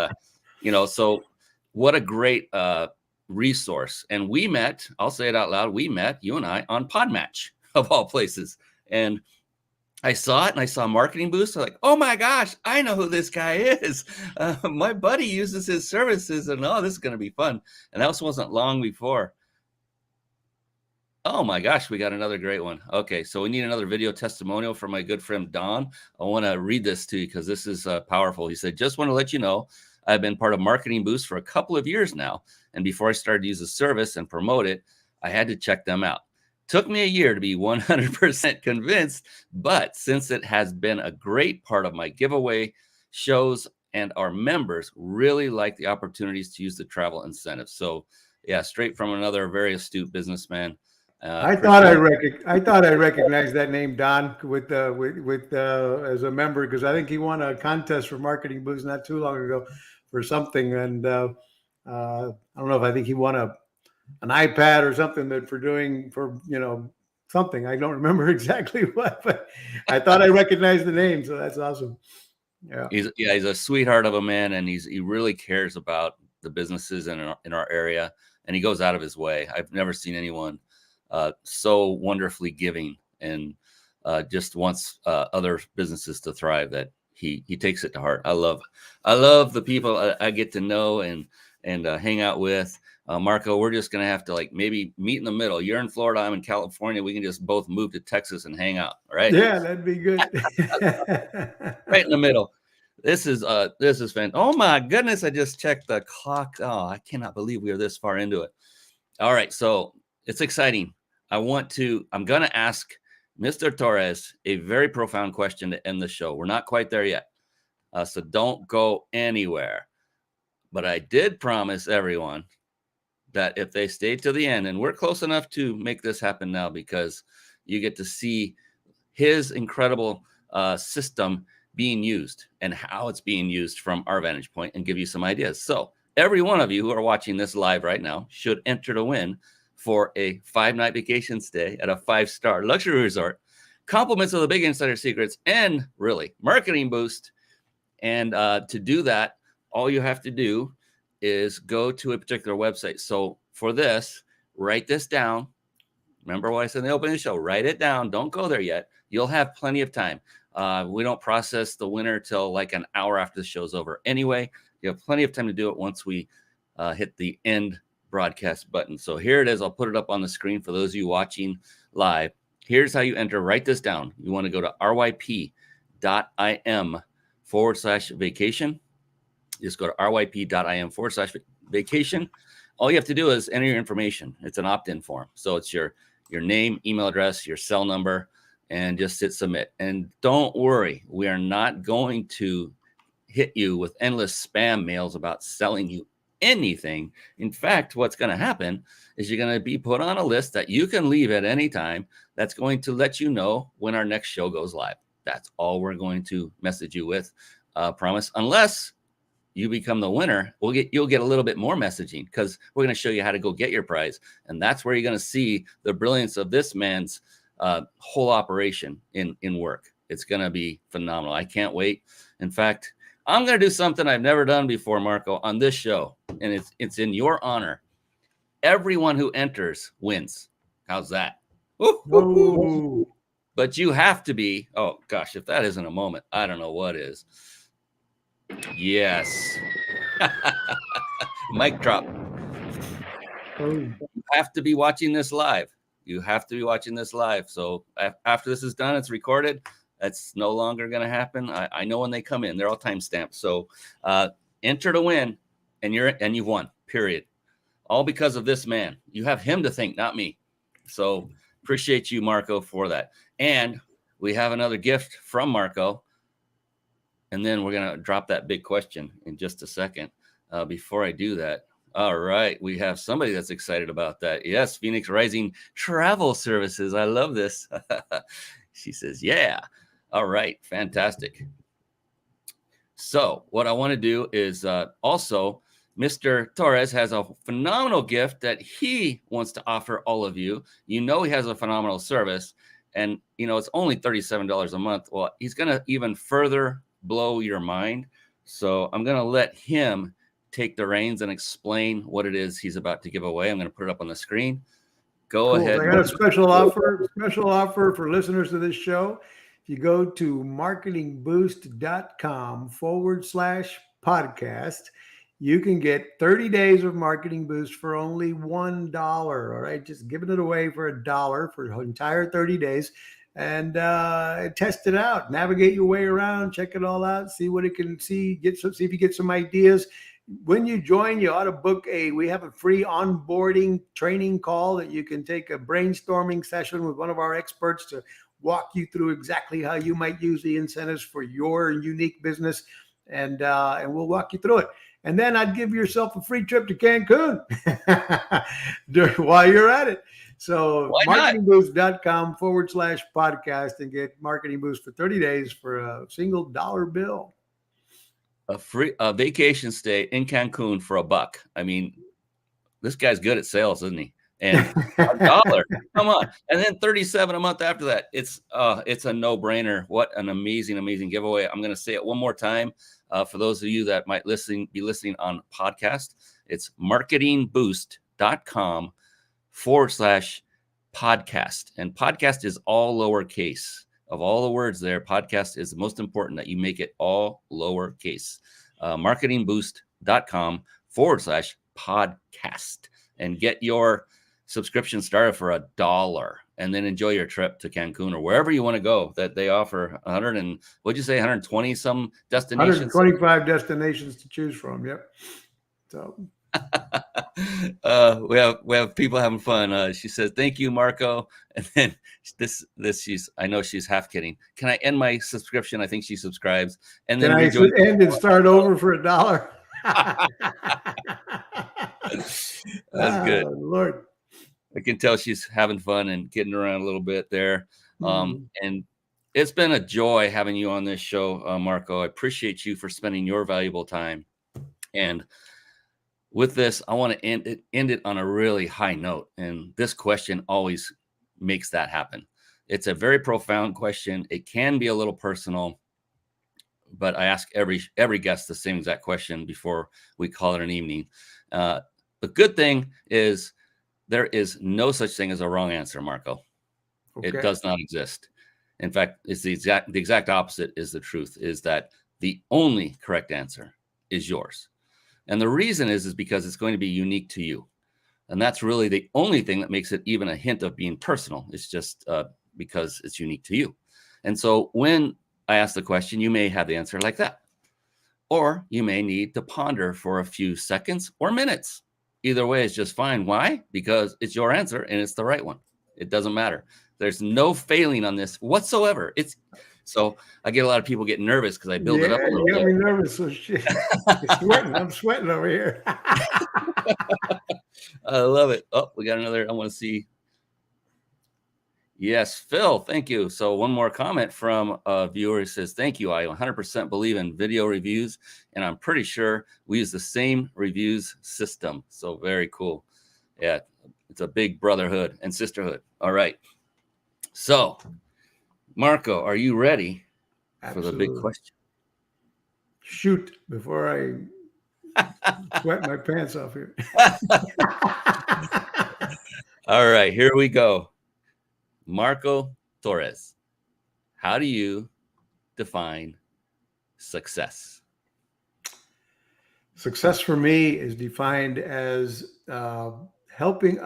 so what a great resource. And we met, I'll say it out loud, we met, you and I, on Podmatch, of all places. And I saw it and I saw MarketingBoost. I'm like, oh my gosh, I know who this guy is. My buddy uses his services and this is going to be fun. And that wasn't long before. Oh my gosh, we got another great one. Okay, so we need another video testimonial from my good friend Don. I want to read this to you because this is powerful. He said, just want to let you know, I've been part of MarketingBoost for a couple of years now. And before I started to use the service and promote it, I had to check them out. Took me a year to be 100% convinced, but since it has been a great part of my giveaway shows and our members really like the opportunities to use the travel incentives. So yeah, straight from another very astute businessman. I thought I recognized that name, Don, with as a member, because I think he won a contest for MarketingBoost not too long ago for something, and I don't know if I think he won an iPad or something something. I don't remember exactly what, but I thought I recognized the name, so that's awesome. Yeah, he's a sweetheart of a man, and he really cares about the businesses in our area, and he goes out of his way. I've never seen anyone so wonderfully giving and just wants other businesses to thrive, that he takes it to heart. I love the people I get to know and hang out with. Marco, we're just going to have to maybe meet in the middle. You're in Florida, I'm in California. We can just both move to Texas and hang out. Right. Yeah, that'd be good. Right in the middle. This is fantastic. Oh my goodness. I just checked the clock. Oh, I cannot believe we are this far into it. All right. So it's exciting. I'm going to ask Mr. Torres a very profound question to end the show. We're not quite there yet. So don't go anywhere. But I did promise everyone that if they stay to the end, and we're close enough to make this happen now, because you get to see his incredible system being used and how it's being used from our vantage point, and give you some ideas. So every one of you who are watching this live right now should enter to win for a 5-night vacation stay at a 5-star luxury resort, compliments of the Big Insider Secrets, and really MarketingBoost. And to do that, all you have to do is go to a particular website. So for this, write this down. Remember what I said in the opening of the show? Write it down. Don't go there yet. You'll have plenty of time. We don't process the winner till like an hour after the show's over. Anyway, you have plenty of time to do it once we hit the end broadcast button. So here it is. I'll put it up on the screen for those of you watching live. Here's how you enter. Write this down. You want to go to ryp.im/vacation. Just go to ryp.im/vacation. All you have to do is enter your information. It's an opt-in form. So it's your name, email address, your cell number, and just hit submit. And don't worry, we are not going to hit you with endless spam mails about selling you anything. In fact, what's going to happen is you're going to be put on a list that you can leave at any time that's going to let you know when our next show goes live. That's all we're going to message you with, promise. Unless you become the winner, you'll get a little bit more messaging because we're going to show you how to go get your prize. And that's where you're going to see the brilliance of this man's whole operation in work. It's going to be phenomenal. I can't wait. In fact, I'm going to do something I've never done before, Marco, on this show, and it's in your honor. Everyone who enters wins. How's that? Whoa. But you have to be, oh gosh, if that isn't a moment, I don't know what is. Yes. Mic drop. You have to be watching this live. You have to be watching this live. So after this is done, it's recorded. That's no longer going to happen. I know when they come in, they're all timestamped. So enter to win, and you've won, period. All because of this man. You have him to thank, not me. So appreciate you, Marco, for that. And we have another gift from Marco. And then we're going to drop that big question in just a second. Before I do that, all right, we have somebody that's excited about that. Yes, Phoenix Rising Travel Services. I love this. She says, yeah. All right, fantastic. So what I want to do is also, Mr. Torres has a phenomenal gift that he wants to offer all of you. You know he has a phenomenal service, and you know it's only $37 a month. Well, he's going to even further blow your mind. So I'm going to let him take the reins and explain what it is he's about to give away. I'm going to put it up on the screen. Go ahead. I got a special offer for listeners to this show. If you go to marketingboost.com/podcast, you can get 30 days of Marketing Boost for only $1. All right. Just giving it away for $1 for the entire 30 days. And test it out, navigate your way around, check it all out, see what it can see, see if you get some ideas. When you join, you ought to book we have a free onboarding training call that you can take a brainstorming session with one of our experts to walk you through exactly how you might use the incentives for your unique business. And we'll walk you through it. And then I'd give yourself a free trip to Cancun while you're at it. So marketingboost.com/podcast and get Marketing Boost for 30 days for a single dollar bill. A free vacation stay in Cancun for $1. I mean, this guy's good at sales, isn't he? And $1, come on. And then $37 a month after that. It's a no-brainer. What an amazing, amazing giveaway. I'm going to say it one more time for those of you that might be listening on podcast. It's marketingboost.com/podcast. And podcast is all lowercase. Of all the words there, podcast is the most important, that you make it all lowercase. marketingboost.com/podcast. And get your subscription started for $1, and then enjoy your trip to Cancun or wherever you want to go. That they offer 120 some destinations. 125 destinations to choose from. Yep. So we have people having fun. She says, "Thank you, Marco." And then I know she's half kidding. Can I end my subscription? I think she subscribes. And then I end and start over for $1? That's good. Lord. I can tell she's having fun and getting around a little bit there. And it's been a joy having you on this show, Marco. I appreciate you for spending your valuable time. And with this, I want to end it on a really high note. And this question always makes that happen. It's a very profound question. It can be a little personal, but I ask every guest the same exact question before we call it an evening. The good thing is There is no such thing as a wrong answer, Marco. Okay. It does not exist. In fact, it's the exact opposite is the truth, is that the only correct answer is yours. And the reason is because it's going to be unique to you. And that's really the only thing that makes it even a hint of being personal. It's just because it's unique to you. And so when I ask the question, you may have the answer like that. Or you may need to ponder for a few seconds or minutes. Either way is just fine. Why? Because it's your answer and it's the right one. It doesn't matter. There's no failing on this whatsoever. So I get a lot of people getting nervous because I build it up a little bit. You got me nervous. So shit. I'm sweating over here. I love it. Oh, we got another. I want to see. Yes, Phil, thank you. So one more comment from a viewer who says, thank you. I 100% believe in video reviews, and I'm pretty sure we use the same reviews system. So very cool. Yeah, it's a big brotherhood and sisterhood. All right. So, Marco, are you ready for the big question? Shoot, before I sweat my pants off here. All right, here we go. Marco Torres, how do you define success? Success for me is defined as helping.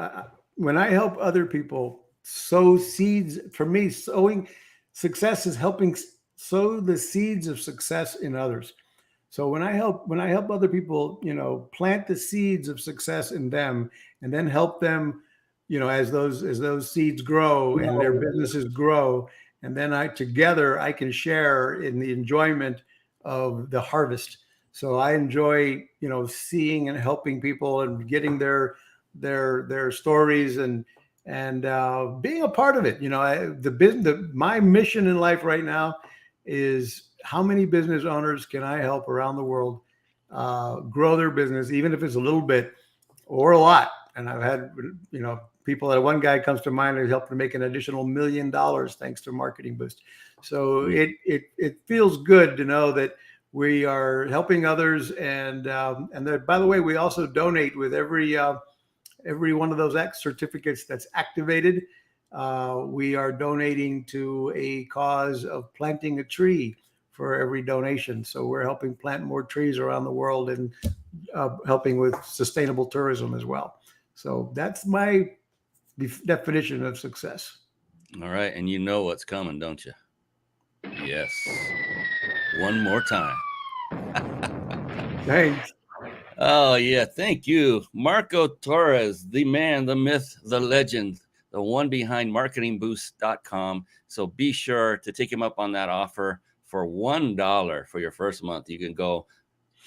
When I help other people sow seeds, for me, sowing success is helping sow the seeds of success in others. So when I help other people, plant the seeds of success in them, and then help them, as those seeds grow and their businesses grow, and then I can share in the enjoyment of the harvest. So I enjoy, seeing and helping people and getting their stories and being a part of it. My mission in life right now is how many business owners can I help around the world grow their business, even if it's a little bit or a lot. And I've had, people, one guy comes to mind who's helped to make an additional $1 million thanks to MarketingBoost. So it feels good to know that we are helping others. And that, by the way, we also donate with every one of those certificates that's activated. We are donating to a cause of planting a tree for every donation. So we're helping plant more trees around the world and helping with sustainable tourism as well. So that's my definition of success. All right. And you know what's coming, don't you? Yes. One more time. Thanks. Oh, yeah. Thank you. Marco Torres, the man, the myth, the legend, the one behind MarketingBoost.com. So be sure to take him up on that offer for $1 for your first month. You can go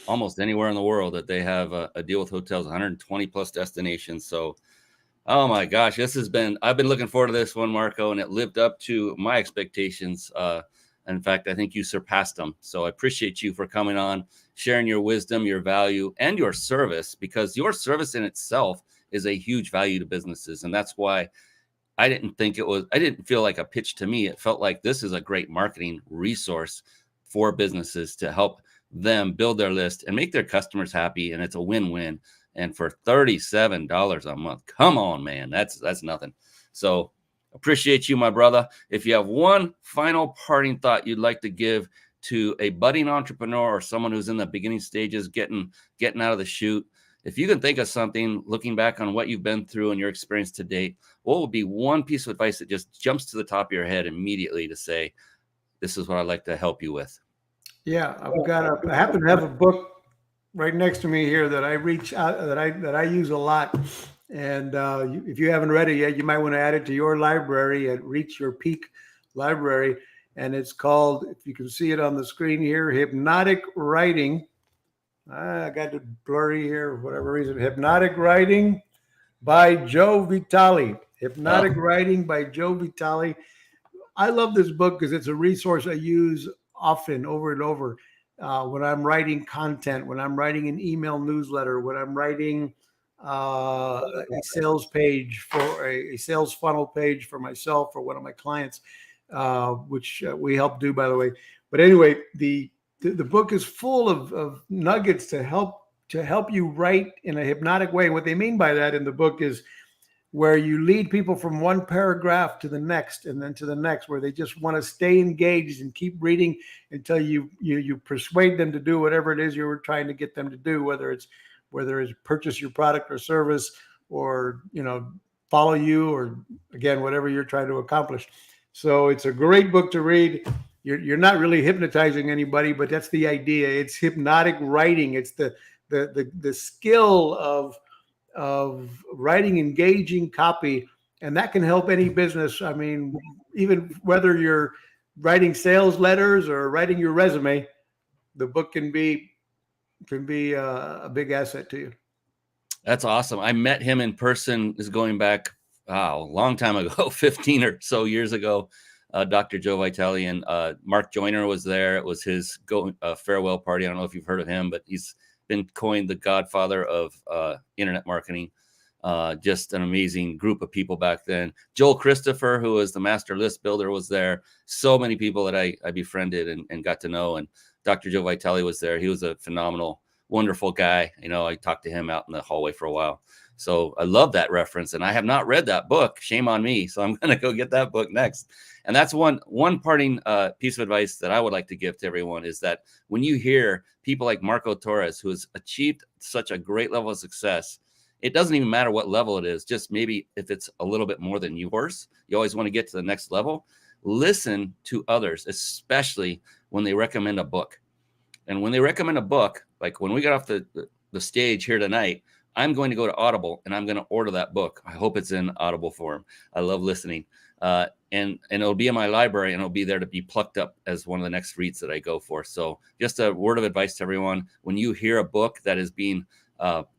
almost anywhere in the world that they have a deal with hotels, 120 plus destinations. So, oh my gosh, I've been looking forward to this one, Marco, and it lived up to my expectations. In fact, I think you surpassed them. So I appreciate you for coming on, sharing your wisdom, your value, and your service, because your service in itself is a huge value to businesses. And that's why I didn't feel like a pitch to me. It felt like this is a great marketing resource for businesses to help them build their list and make their customers happy. And it's a win-win. And for $37 a month, come on, man, that's nothing. So appreciate you, my brother. If you have one final parting thought you'd like to give to a budding entrepreneur or someone who's in the beginning stages, getting out of the chute, if you can think of something, looking back on what you've been through and your experience to date, what would be one piece of advice that just jumps to the top of your head immediately to say, this is what I'd like to help you with? Yeah, I happen to have a book right next to me here that I reach out, that I use a lot. And if you haven't read it yet, you might want to add it to your library at Reach Your Peak Library. And it's called, if you can see it on the screen here, Hypnotic Writing. I got it blurry here for whatever reason. Hypnotic Writing by Joe Vitale. Hypnotic Writing by Joe Vitale. I love this book because it's a resource I use often, over and over, when I'm writing content, when I'm writing an email newsletter, when I'm writing a sales page for a sales funnel page for myself or one of my clients, which we help do, by the way. But anyway, the book is full of nuggets to help you write in a hypnotic way. What they mean by that in the book is where you lead people from one paragraph to the next and then to the next, where they just want to stay engaged and keep reading until you persuade them to do whatever it is you were trying to get them to do, whether it's purchase your product or service, or, follow you, or again, whatever you're trying to accomplish. So it's a great book to read. You're not really hypnotizing anybody, but that's the idea. It's hypnotic writing. It's the skill of writing engaging copy, and that can help any business. I mean, even whether you're writing sales letters or writing your resume, the book can be a big asset to you. That's awesome. I met him in person, is going back a long time ago, 15 or so years ago. Dr. Joe Vitale, and Mark Joyner was there. It was his farewell party. I don't know if you've heard of him, but he's been coined the godfather of internet marketing. Just an amazing group of people back then. Joel Christopher, who was the master list builder, was there. So many people that I befriended and got to know. And Dr. Joe Vitale was there. He was a phenomenal, wonderful guy. I talked to him out in the hallway for a while. So I love that reference, and I have not read that book. Shame on me. So I'm going to go get that book next. And that's one parting piece of advice that I would like to give to everyone, is that when you hear people like Marco Torres, who has achieved such a great level of success, it doesn't even matter what level it is. Just maybe if it's a little bit more than yours, you always want to get to the next level. Listen to others, especially when they recommend a book. And when they recommend a book, like when we got off the stage here tonight, I'm going to go to Audible and I'm going to order that book. I hope it's in Audible form. I love listening. And it'll be in my library, and it'll be there to be plucked up as one of the next reads that I go for. So just a word of advice to everyone: when you hear a book that is being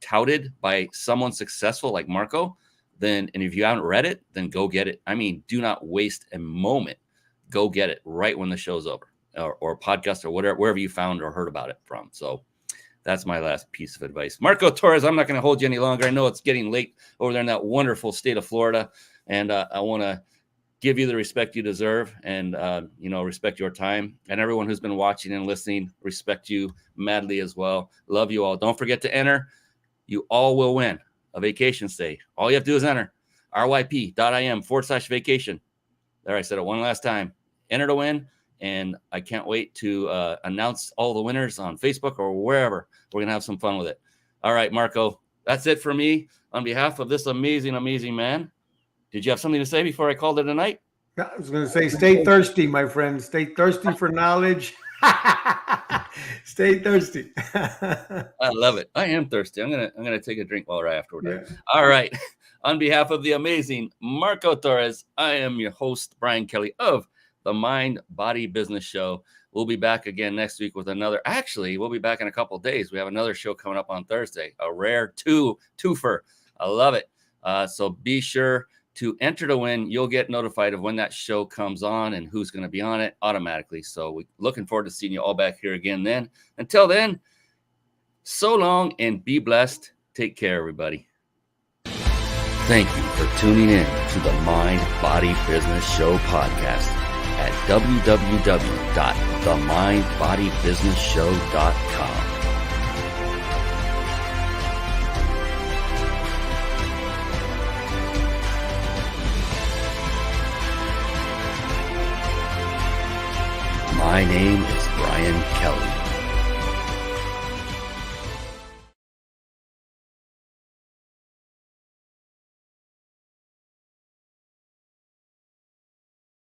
touted by someone successful like Marco, and if you haven't read it, then go get it. I mean, do not waste a moment. Go get it right when the show's over, or podcast, or wherever you found or heard about it from. So that's my last piece of advice. Marco Torres, I'm not going to hold you any longer. I know it's getting late over there in that wonderful state of Florida, and I want to give you the respect you deserve, and respect your time. And everyone who's been watching and listening, respect you madly as well. Love you all. Don't forget to enter. You all will win a vacation stay. All you have to do is enter ryp.im/vacation. There, I said it one last time. Enter to win. And I can't wait to announce all the winners on Facebook or wherever. We're going to have some fun with it. All right, Marco, that's it for me. On behalf of this amazing, amazing man, did you have something to say before I called it a night? I was going to say, stay thirsty, my friend. Stay thirsty for knowledge. Stay thirsty. I love it. I am thirsty. I'm gonna take a drink while we're afterward. Yeah. All right. On behalf of the amazing Marco Torres, I am your host, Brian Kelly of the Mind Body Business Show. We'll be back again next week with another. Actually, we'll be back in a couple of days. We have another show coming up on Thursday, a rare twofer. I love it. So be sure to enter to win. You'll get notified of when that show comes on and who's going to be on it automatically. So we're looking forward to seeing you all back here again then. Until then, so long and be blessed. Take care, everybody. Thank you for tuning in to the Mind Body Business Show podcast at www.themindbodybusinessshow.com. My name is Brian Kelly.